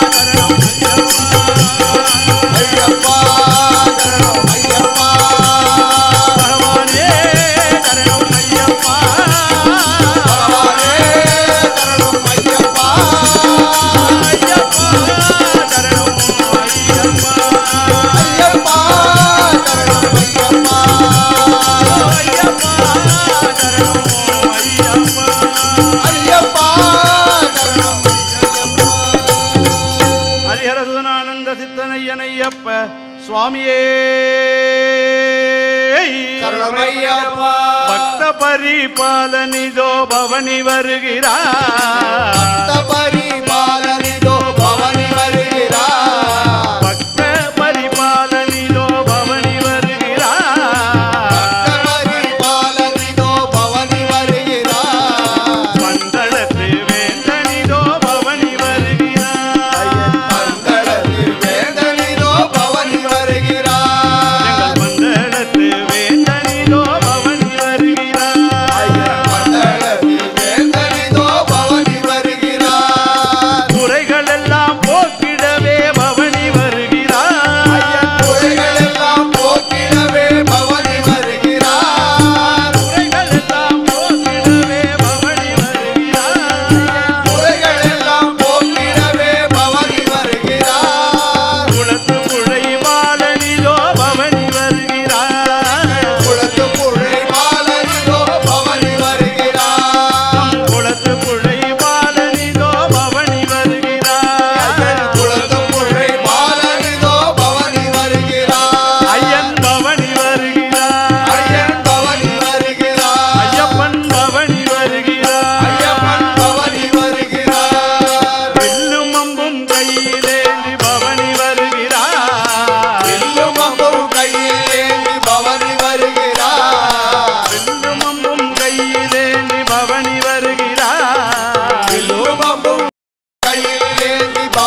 சரணம் ஐயப்பா ஐயப்பா சரணம் ஐயப்பா பகவானே சரணம் ஐயப்பா பகவானே சரணம் ஐயப்பா ஐயப்பா சரணம் ஐயப்பா ஐயப்பா சரணம் ஐயப்பா ஐயப்பா சரணம் ஐயப்பா ஐயப்பா சரணம் ஹரிஹரசுதனானந்த சித்தனையனையப்ப சுவாமியே சரணமையப்பா பக்த பரிபாலனிதோ பவனி வருகிறார் பரிபாலனிதோ பவனி வருகிறார் பக்த பரிபாலனிதோ பவனி வருகிறார் பரிபாலனிதோ பவனி வருகிறார் மண்டலத்து வேந்தனிதோ பவனி வருகிறார் மங்களத்து வேந்தனிதோ பவனி வருகிறார் எங்கள் மண்டலத்து வேந்தனிதோ பவனி வருகிறார் மங்களத்து வேந்தனிதோ பவனி வருகிறார்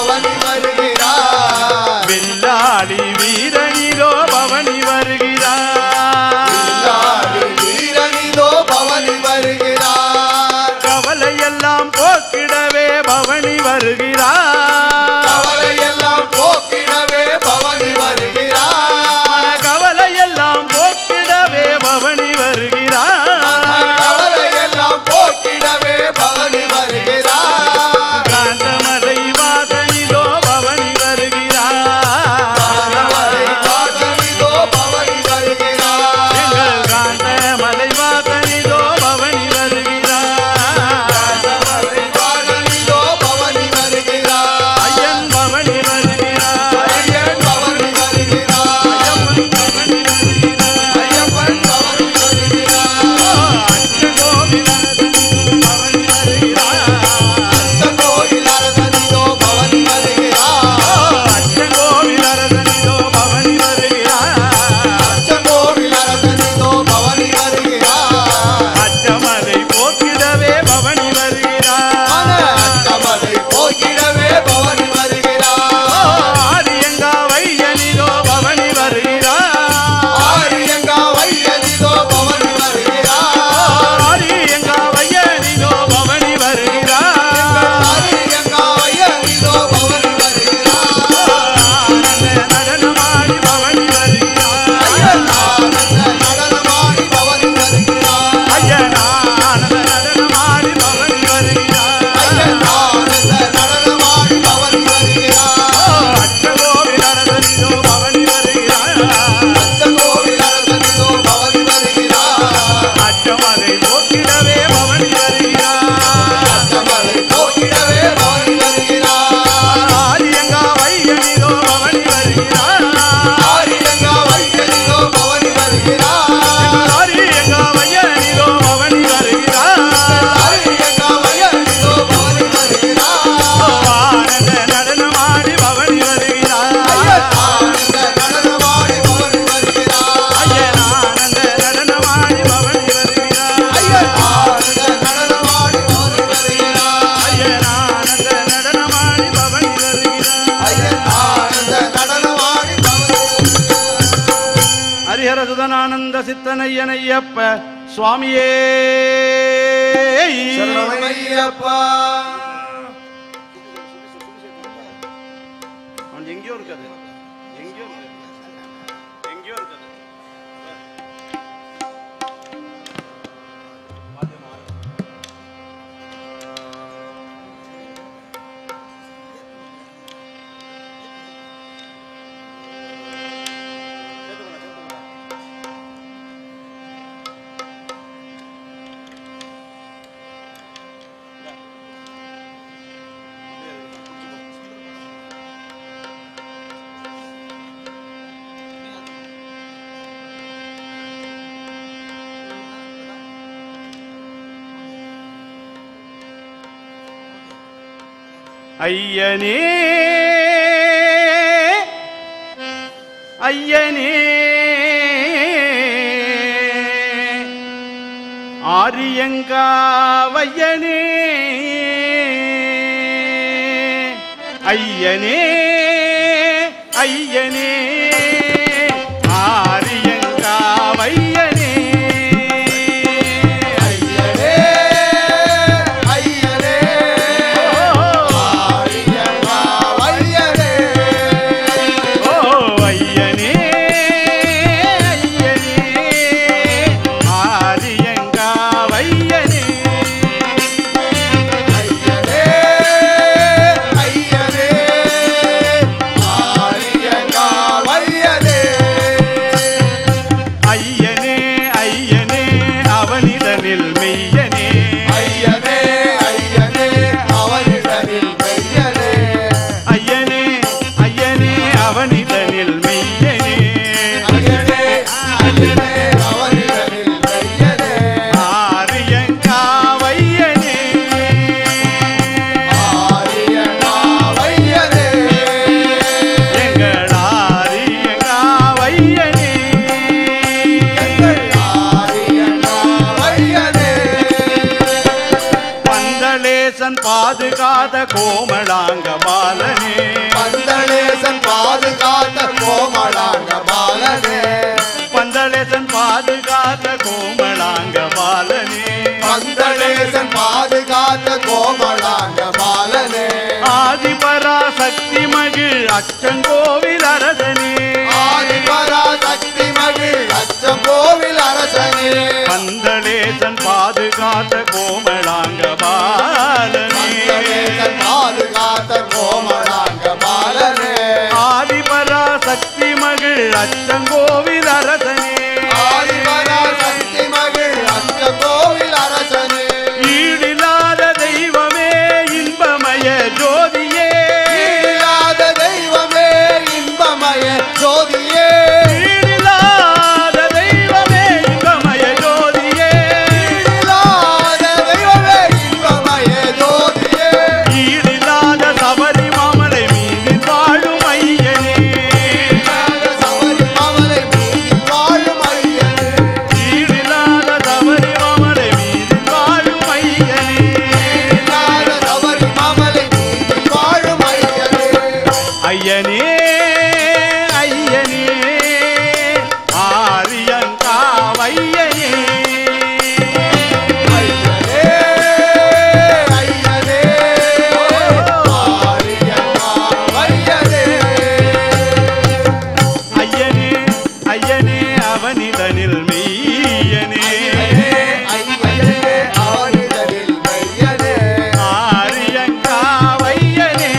பவனி வருகிறார். வில்லாளி வீரனிதோ பவனி வருகிறார். வில்லாளி வீரனிதோ பவனி வருகிறார். கவலையெல்லாம் போக்கிடவே பவனி வருகிறார். கவலையெல்லாம் போக்கிடவே பவனி வருகிறார். கவலையெல்லாம் போக்கிடவே பவனி வருகிறார். கவலையெல்லாம் போக்கிடவே பவனி வருகிறார். காந்தமலை வாசனிதோ பவனி வருகிறார். காந்தமலை வாசனிதோ பவனி வருகிறார். எங்கள் காந்தமலை வாசனிதோ பவனி வருகிறார். காந்தமலை வாசனிதோ பவனி வருகிறார். ஐயன் பவனி வருகிறார். ஐயன் பவனி வருகிறார். ஐயப்பன் பவனி வருகிறார். அச்சகோவில் அரசனிதோ பவனி வருகிறார். அச்சகோவில் அரசனிதோ பவனி வருகிறார். அச்சகோவில் அரசனிதோ பவனி வருகிறார். அச்சமலை போக்கிடவே பவனி வருகிறார். அச்சமலை போக்கிடவே பவனி வருகிறார். ஆரியங்கா வையனிதோ பவனி வருகிறார். ஆரியங்கா வையனிதோ பவனி வருகிறார். ஆரியங்கா வையனிதோ பவனி வருகிறார். ஆரியங்கா வையனிதோ பவனி வருகிறார். ஆனந்த நடனமாடி பவனி வருகிறார். ஆனந்த நடனமாடி பவனி வருகிறார். ஐயன் ஆனந்த நடனமாடி பவனி வருகிறார். ஆனந்த நடனமாடி பவனி வருகிறார். அச்சகோவில் அரசனிதோ பவனி வருகிறார். அச்சகோவில் அரசனிதோ பவனி வருகிறார். அச்சமலை போக்கிடவே பவனி வருகிறார். அச்சமலை போக்கிடவே பவனி வருகிறார். ஆரியங்கா வையனிதோ பவனி வருகிறார். ஆரியங்கா வையனிதோ பவனி வருகிறார். ஆரியங்கா வையனிதோ பவனி வருகிறார். ஆரியங்கா வையனிதோ பவனி வருகிறார். ஆனந்த நடனமாடி பவனி வருகிறார். ஆனந்த நடனமாடி பவனி வருகிறார். ஐயன் ஆனந்த நடனமாடி பவனி வருகிறார். ஆனந்த நடனமாடி பவனி வருகிறார். ஐயன் ஆனந்த நடனமாடி பவனி வருகிறார். ஆனந்த நடனமாடி பவனி வருகிறார். ஹரிஹர சுதனானந்த சித்தனையனையப்ப சுவாமியே சரணமையப்பா. அவன் எங்கேயோ இருக்காது, எங்கேயோ இருக்காது, எங்கேயோ இருக்காது. ஐயனே ஐயனே ஆரியங்காவையனே ஐயனே ஐயனே ஆரியங்காவையனே ஐயனே ஐயனே ஆரியங்கா வையனே. ஓ ஐயனே ஐயனே ஆரியங்காவையனே ஐயனே ஐயனே ஆரியங்கா பாதுகாத்த கோமளாங்க பாலனே பந்தளேசன் பாதுகாத்த கோமளாங்க பாலனே பந்தளேசன் பாதுகாத்த கோமளாங்க பாலனே பந்தளேசன் பாதுகாத்த கோமளாங்க பாலனே ஆதிபராசக்தி மகிழ் அச்சங்கோவில் அரசனே ஆதிபராசக்தி மகிழ் அச்சங்கோவில் அரசனே பந்தளேசன் பாதுகாத்த கோமளாங்க பாலனே பந்தளேசன் பாதுகாத்த கோமளாங்க பாலனே ஆதிபராசக்தி மகிழ் அச்சங்கோவில் அரசனே ஆதிபராசக்தி மகிழ் அச்சங்கோவில் அரசனே ஈடில்லாத தெய்வமே இன்பமய ஜோதியே ஈடில்லாத தெய்வமே இன்பமய ஜோதியே ஈடில்லாத தெய்வமே இன்பமய ஜோதியே ஈடில்லாத தெய்வமே இன்பமய ஜோதியே ஈடில்லாத சபரி மாமலை மீதில் வாழும் ஐயனே சபரி மாமலை மீதில் வாழும் ஐயனே ஈடில்லாத சபரி மாமலை மீதில் வாழும் ஐயனே ஈடில்லாத சபரி மாமலை மீதில் வாழும் ஐயனே ஐயனே ஐயனே ஆரியங்காவையனே ஐயனே ஐயனே ஆரியம்மா ஐயனே ஐயனே ஐயனே அவனிதனில் மெய்யனே ஐயனே அவனிதனில் மையனே ஆரியங்காவையனே ஆரியங்காவையனே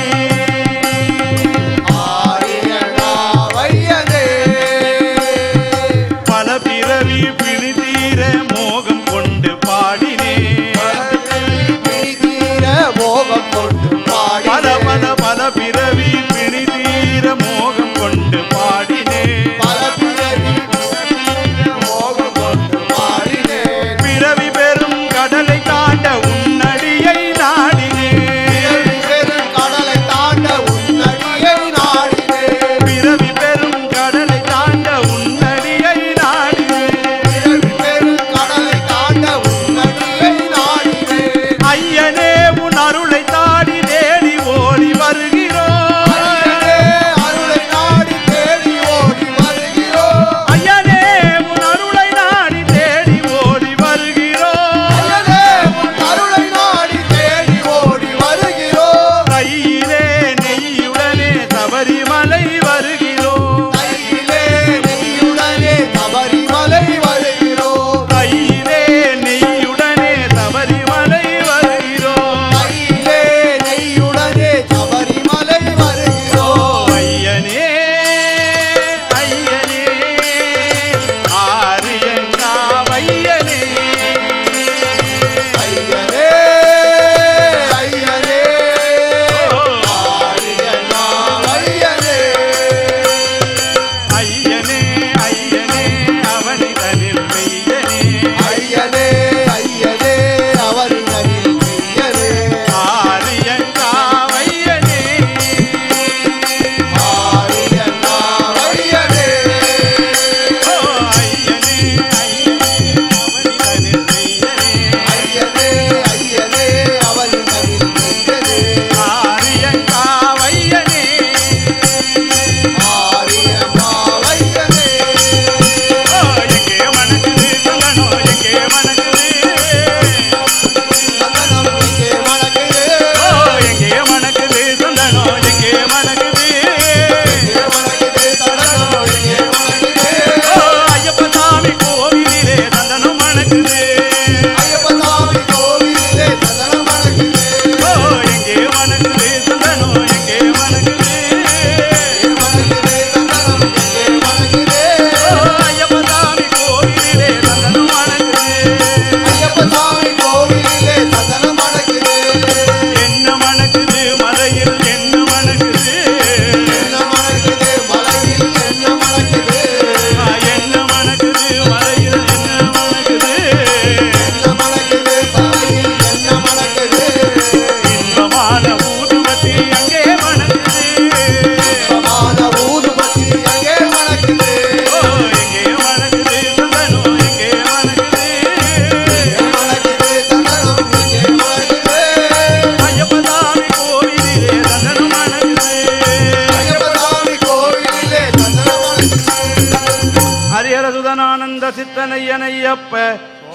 சித்தனையனையப்ப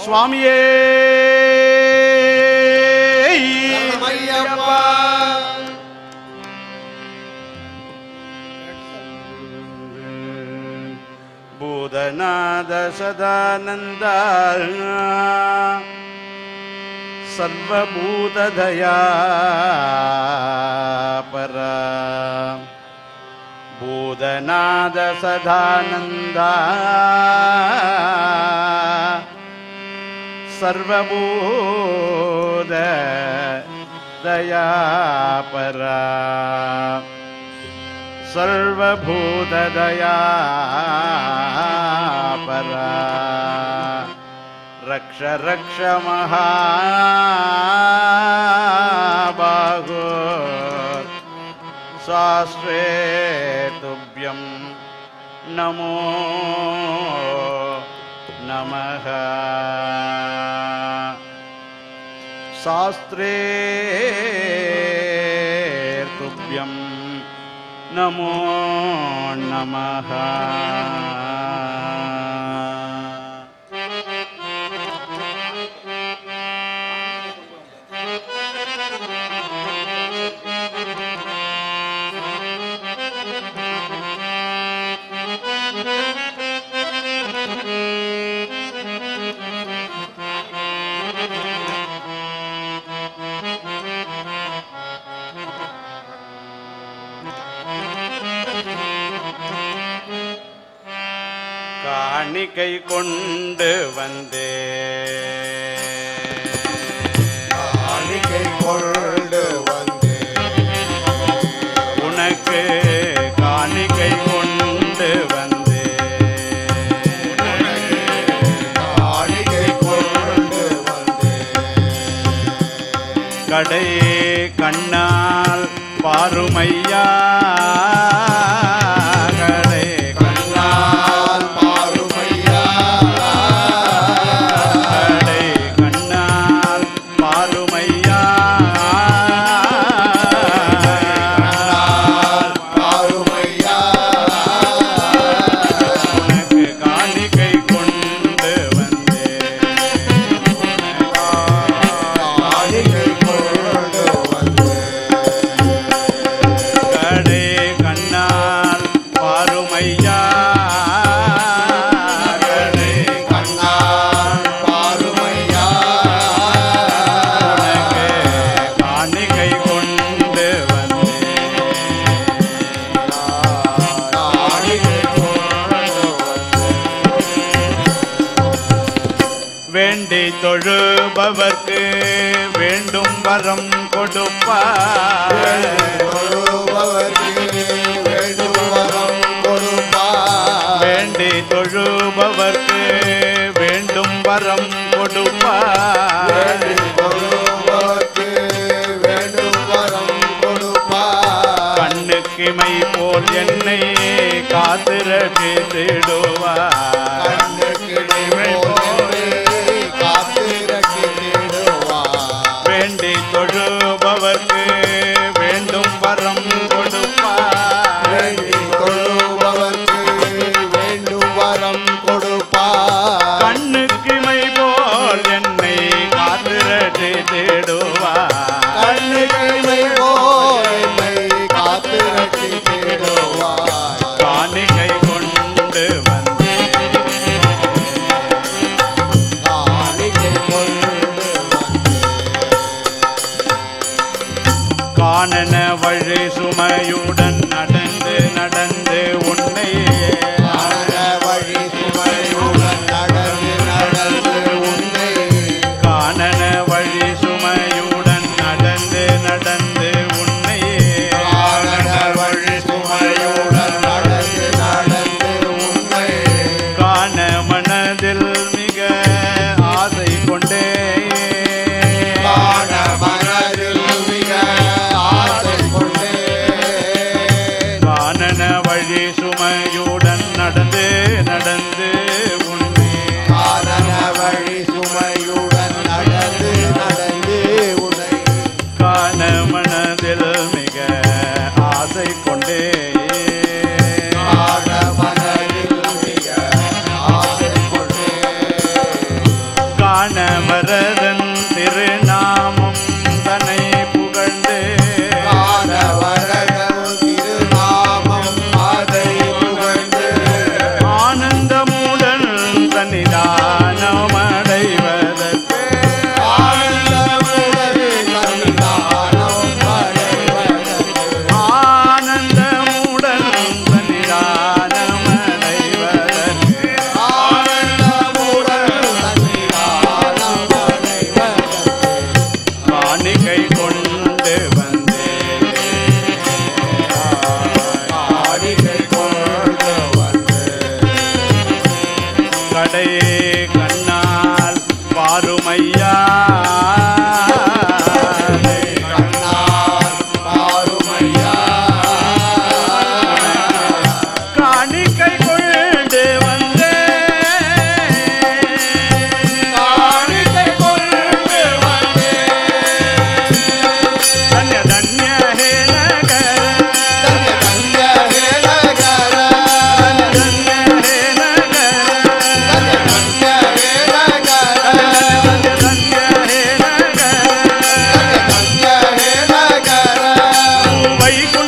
சுவாமியே ஐயப்பா பூதநாத சதானந்த சர்வபூததயா பரா பூதநாத சதானந்த சர்வபூத தயா பரா सर्वभूतदया परा रक्ष रक्ष महाबाहो शास्त्रे तुभ्यं नमो नमः शास्त्रे तुभ्यं नमो नमः காணிக்கை கொண்டு வந்தே காணிக்கை கொண்டு வந்தே உனக்கு காணிக்கை கொண்டு வந்தே காணிக்கை கொண்டு வந்தே கடை கண்ணால் பாருமையா வேண்டி தொழுபவர்க்கு வேண்டும் வரம் கொடுப்பார் வேண்டி தொழுபவர்க்கு வேண்டும் வரம் கொடுப்பார் கண்ணுக்கிமை போல் என்னை காத்திரட்டிடுவார் வேண்டி தொழுபவர்க்கு வேண்டும் வரம் கொடுப்பார் கண்ணுக்கிமை போல் என்னை காத்திரட்டிடுவார் காணிக்கை கொண்டு வந்தே காணன வழி சுமையுடன் நடந்து நடந்து உன்னை காணன வழி சுமையுடன் நடந்து நடந்து உன்னை காண மனதில் மிக ஆசை கொண்டே காணன வழி சுமையுடன் நடந்து நடந்து உன்னை காண மனதில் மிக ஆசை கொண்டே காணிக்கை கொண்டு வந்தே தன்ய தன்ய ஹே நகர வைகுண்ட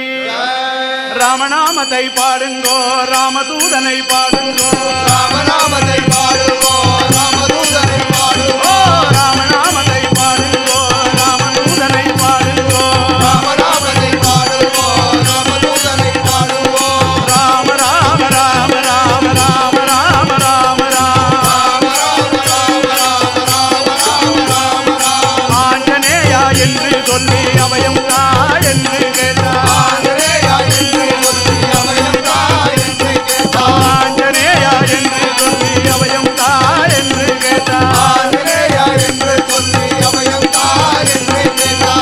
பகவானுக்கு ராமநாமத்தை பாடுங்கோ ராமதூதனை பாடுங்கோ ராமநாமத்தை பாடுவோ ராமதூதனை பாடுவோ ராமநாமத்தை பாடுங்கோ ராமதூதனை பாடுங்கோ ராமநாமத்தை பாடுவோ ராமதூதனை பாடுவோ ராம ராம ராம ராம ராம ராம ராம ராம ஆஞ்சநேயா என்று சொல்லி அபயம் தா என்று கேட்டார் ஆஞ்சநேயா என்று சொல்லி அபயம் தா என்று கேட்டார்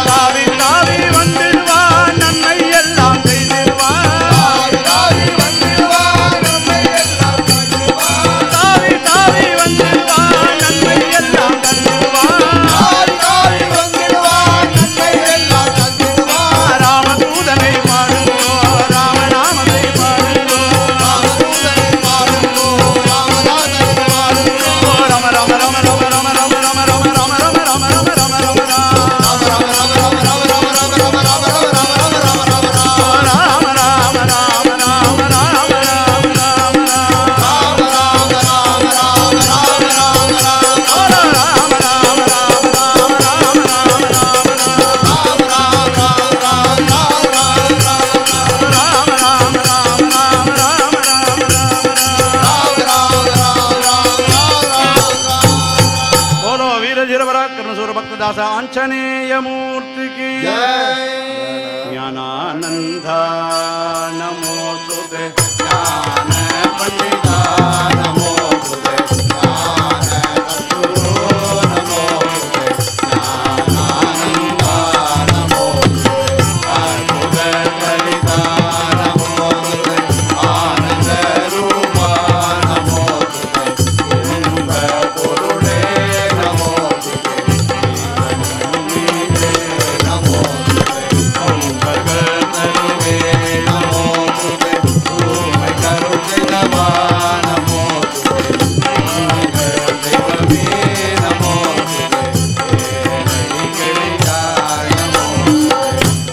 தாவி தாவி வந்துடுவான் நன்மை எல்லாம் செய்திடுவான் தாவி தாவி வந்துடுவான் நன்மை எல்லாம் தந்துடுவான் ராமதூதனை பாடுங்கோ ராமநாமத்தை பாடுங்கோ ரம ரம ரம ரம ரம ரம ரம ரம ரம ரம ரம ரம ரம ரம बोलो वीर जीरपराक्रम सूर भक्तदास आंजनेय मूर्ति की ज्ञानानंद नमो तुते ज्ञान पंडिता नमो तुते ज्ञान सद्गुरु नमो तुते ज्ञानानंद नमो तुते अद्भुत ललिता नमो तुते आनंद रूपा नमो तुते इंद्र पुरुषे नमो तुते नमो तुते ओंकारतरुवे नमो तुते भूमि करुणे नमो नमो तुते देववे नमो तुते ऐगिरिजाय नमो तुते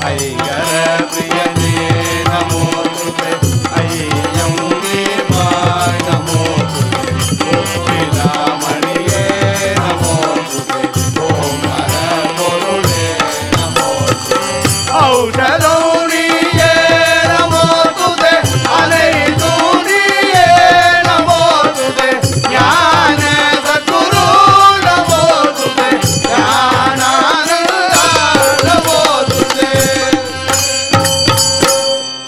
ऐगर प्रियते नमो तुते ऐयंगेमाय नमो तुते गोपिलामणिये नमो तुते ओंकार पुरुषे नमो तुते औषधौनिये नमो तुते अनैतुनिये नमो तुते ज्ञान सद्गुरु नमो तुते ज्ञानानंद नमो तुते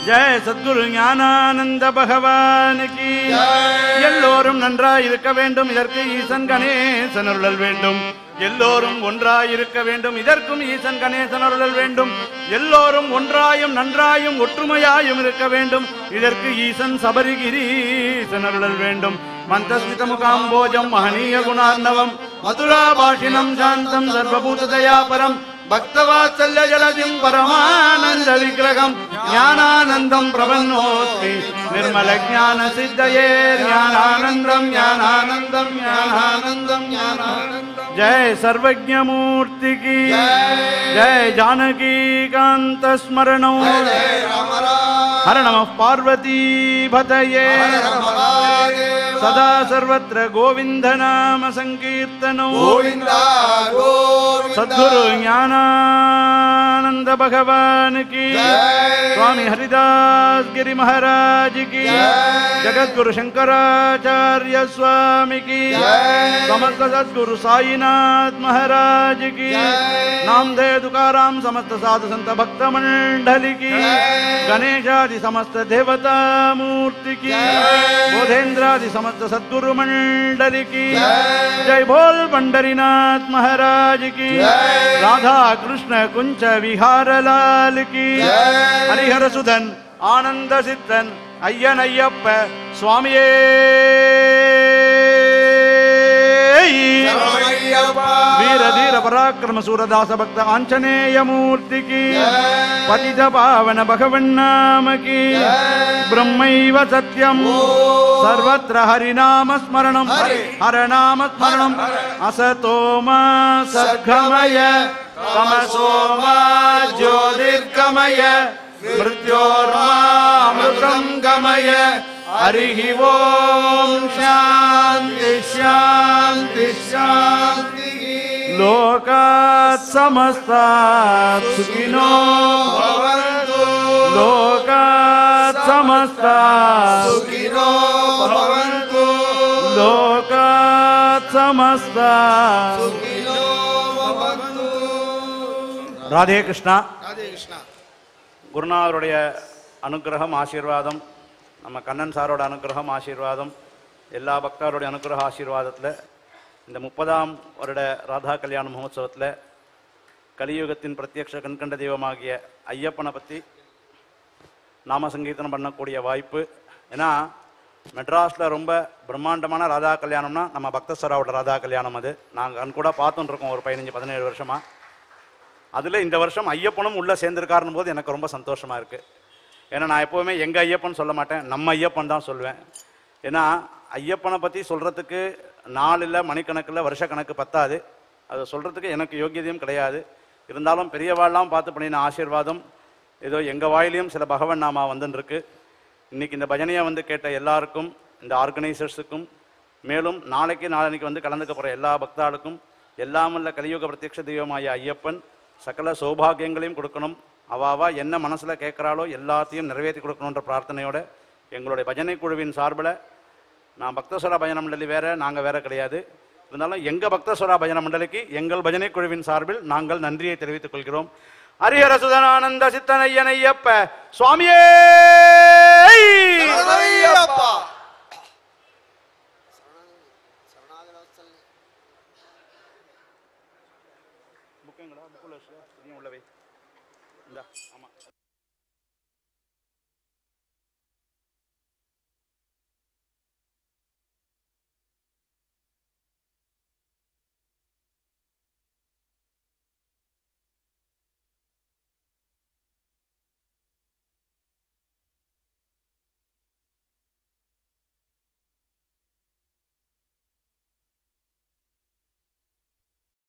जय सद्गुरु ஞானானந்த பகவான் की எல்லோரும் நன்றாய் இருக்க வேண்டும் இதற்கு ஈசன் கணேசன் அருளல் வேண்டும் எல்லோரும் ஒன்றாய் இருக்க வேண்டும் இதற்கும் ஈசன் கணேசன் அருளல் வேண்டும் எல்லோரும் ஒன்றாயும் நன்றாயும் ஒற்றுமையாயும் இருக்க வேண்டும் இதற்கு ஈசன் சபரிகிரீசன் அருளல் வேண்டும் மந்தஸ்மித முகாம்போஜம் மகனீய குணார்ணவம் மதுரா பாஷினம் சாந்தம் சர்வபூத தயாபரம் भक्तवात्सल्य जलधिं परमानंद विग्रहं ज्ञानानंदं प्रपन्नोऽस्मि निर्मल ज्ञान सिद्धये ज्ञानानंदं ज्ञानानंदं ज्ञानानंदं ज्ञानानंदं जय सर्वज्ञ मूर्ति की जय जानकी कांत स्मरणो हर नमः पार्वती भतये सदा सर्वत्र गोविंद नाम संकीर्तनो गोविंदा गोविंदा सद्गुरु ज्ञानानंद भगवान की स्वामी हरिदास गिरि महाराज की जगत गुरु शंकराचार्य स्वामी की समस्त सद्गुरु साईनाथ महाराज की नामदेव तुकाराम समस्त साधु संत भक्त मंडली की गणेशादि समस्त देवता मूर्ति की बोधेंद्रादि समस्त सद्गुरु मंडली की जय बोल पंडरीनाथ महाराज की राधा कृष्ण कुंच विहार लाल की हरिहर सुधन आनंद सिद्धन अय्यन अय्यप्प स्वामिये वीर धीर पराक्रम सूरदास भक्त आंजनेय मूर्ति की पतित पावन भगवन् नाम की ब्रह्मैव सत्यम सर्वत्र हरिनाम स्मरणम हरनाम स्मरणम असतो मा सद्गमय तमसो मा ज्योतिर्गमय மிருத்யோர்மாமிருதம் கமய ஹரிஹி ஓம் சாந்தி சாந்தி சாந்தி லோகாத் சமஸ்தாத் சுகினோ பவந்து லோகாத் சமஸ்தாத் சுகினோ பவந்து லோகாத் சமஸ்தாத் சுகினோ பவந்து. ராதே கிருஷ்ணா. ராதே கிருஷ்ணா. குருநாதருடைய அனுகிரகம் ஆசீர்வாதம், நம்ம கண்ணன் சாரோட அனுகிரகம் ஆசீர்வாதம், எல்லா பக்தருடைய அனுகிரக ஆசீர்வாதத்தில் இந்த 30ஆம் வருட ராதா கல்யாண மகோத்சவத்தில் கலியுகத்தின் பிரத்யக்ஷ கண்கண்ட தெய்வமாகிய ஐயப்பனை பற்றி நாம சங்கீர்த்தனம் பண்ணக்கூடிய வாய்ப்பு. ஏன்னா மெட்ராஸில் ரொம்ப பிரம்மாண்டமான ராதா கல்யாணம்னா நம்ம பக்தஸ்வராவோட ராதா கல்யாணம். அது நாங்கள் கூட பார்த்துட்டு இருக்கோம் ஒரு 15-17 வருஷமாக. அதில் இந்த வருஷம் ஐயப்பனும் உள்ளே சேர்ந்துருக்காருன்னு போது எனக்கு ரொம்ப சந்தோஷமாக இருக்குது. ஏன்னா நான் எப்போவுமே எங்கள் ஐயப்பன் சொல்ல மாட்டேன், நம்ம ஐயப்பன் தான் சொல்லுவேன். ஏன்னா ஐயப்பனை பற்றி சொல்கிறதுக்கு நாளில் மணிக்கணக்கில் வருஷக்கணக்கு பத்தாது. அதை சொல்கிறதுக்கு எனக்கு யோக்கியதையும் கிடையாது. இருந்தாலும் பெரியவாள்லாம் பார்த்து பண்ணின ஆசீர்வாதம் ஏதோ எங்கள் வாயிலையும் சில பகவன் நாமா வந்துருக்கு. இன்றைக்கி இந்த பஜனையை வந்து கேட்ட எல்லாருக்கும், இந்த ஆர்கனைசர்ஸுக்கும், மேலும் நாளைக்கு நாளன்னைக்கு வந்து கலந்துக்க போகிற எல்லா பக்தாளுக்கும் எல்லாமல்ல கலியுக பிரத்யக்ஷ தெய்வமாய ஐயப்பன் சகல சௌபாகியங்களையும் கொடுக்கணும். அவாவா என்ன மனசில் கேட்குறாளோ எல்லாத்தையும் நிறைவேற்றி கொடுக்கணுன்ற பிரார்த்தனையோட எங்களுடைய பஜனை குழுவின் சார்பில், நான் பக்தஸ்வரா பஜனை மண்டலி வேறு, நாங்கள் வேறு கிடையாது. இருந்தாலும் எங்கள் பக்தஸ்வரா பஜனை மண்டலிக்கு எங்கள் பஜனை குழுவின் சார்பில் நாங்கள் நன்றியை தெரிவித்துக் கொள்கிறோம். ஹரிஹர சுதனானந்த சித்தனையனையப்ப சுவாமியே. புக்குங்களா புக்குள்ள உள்ளவை இந்த ஆமாம்.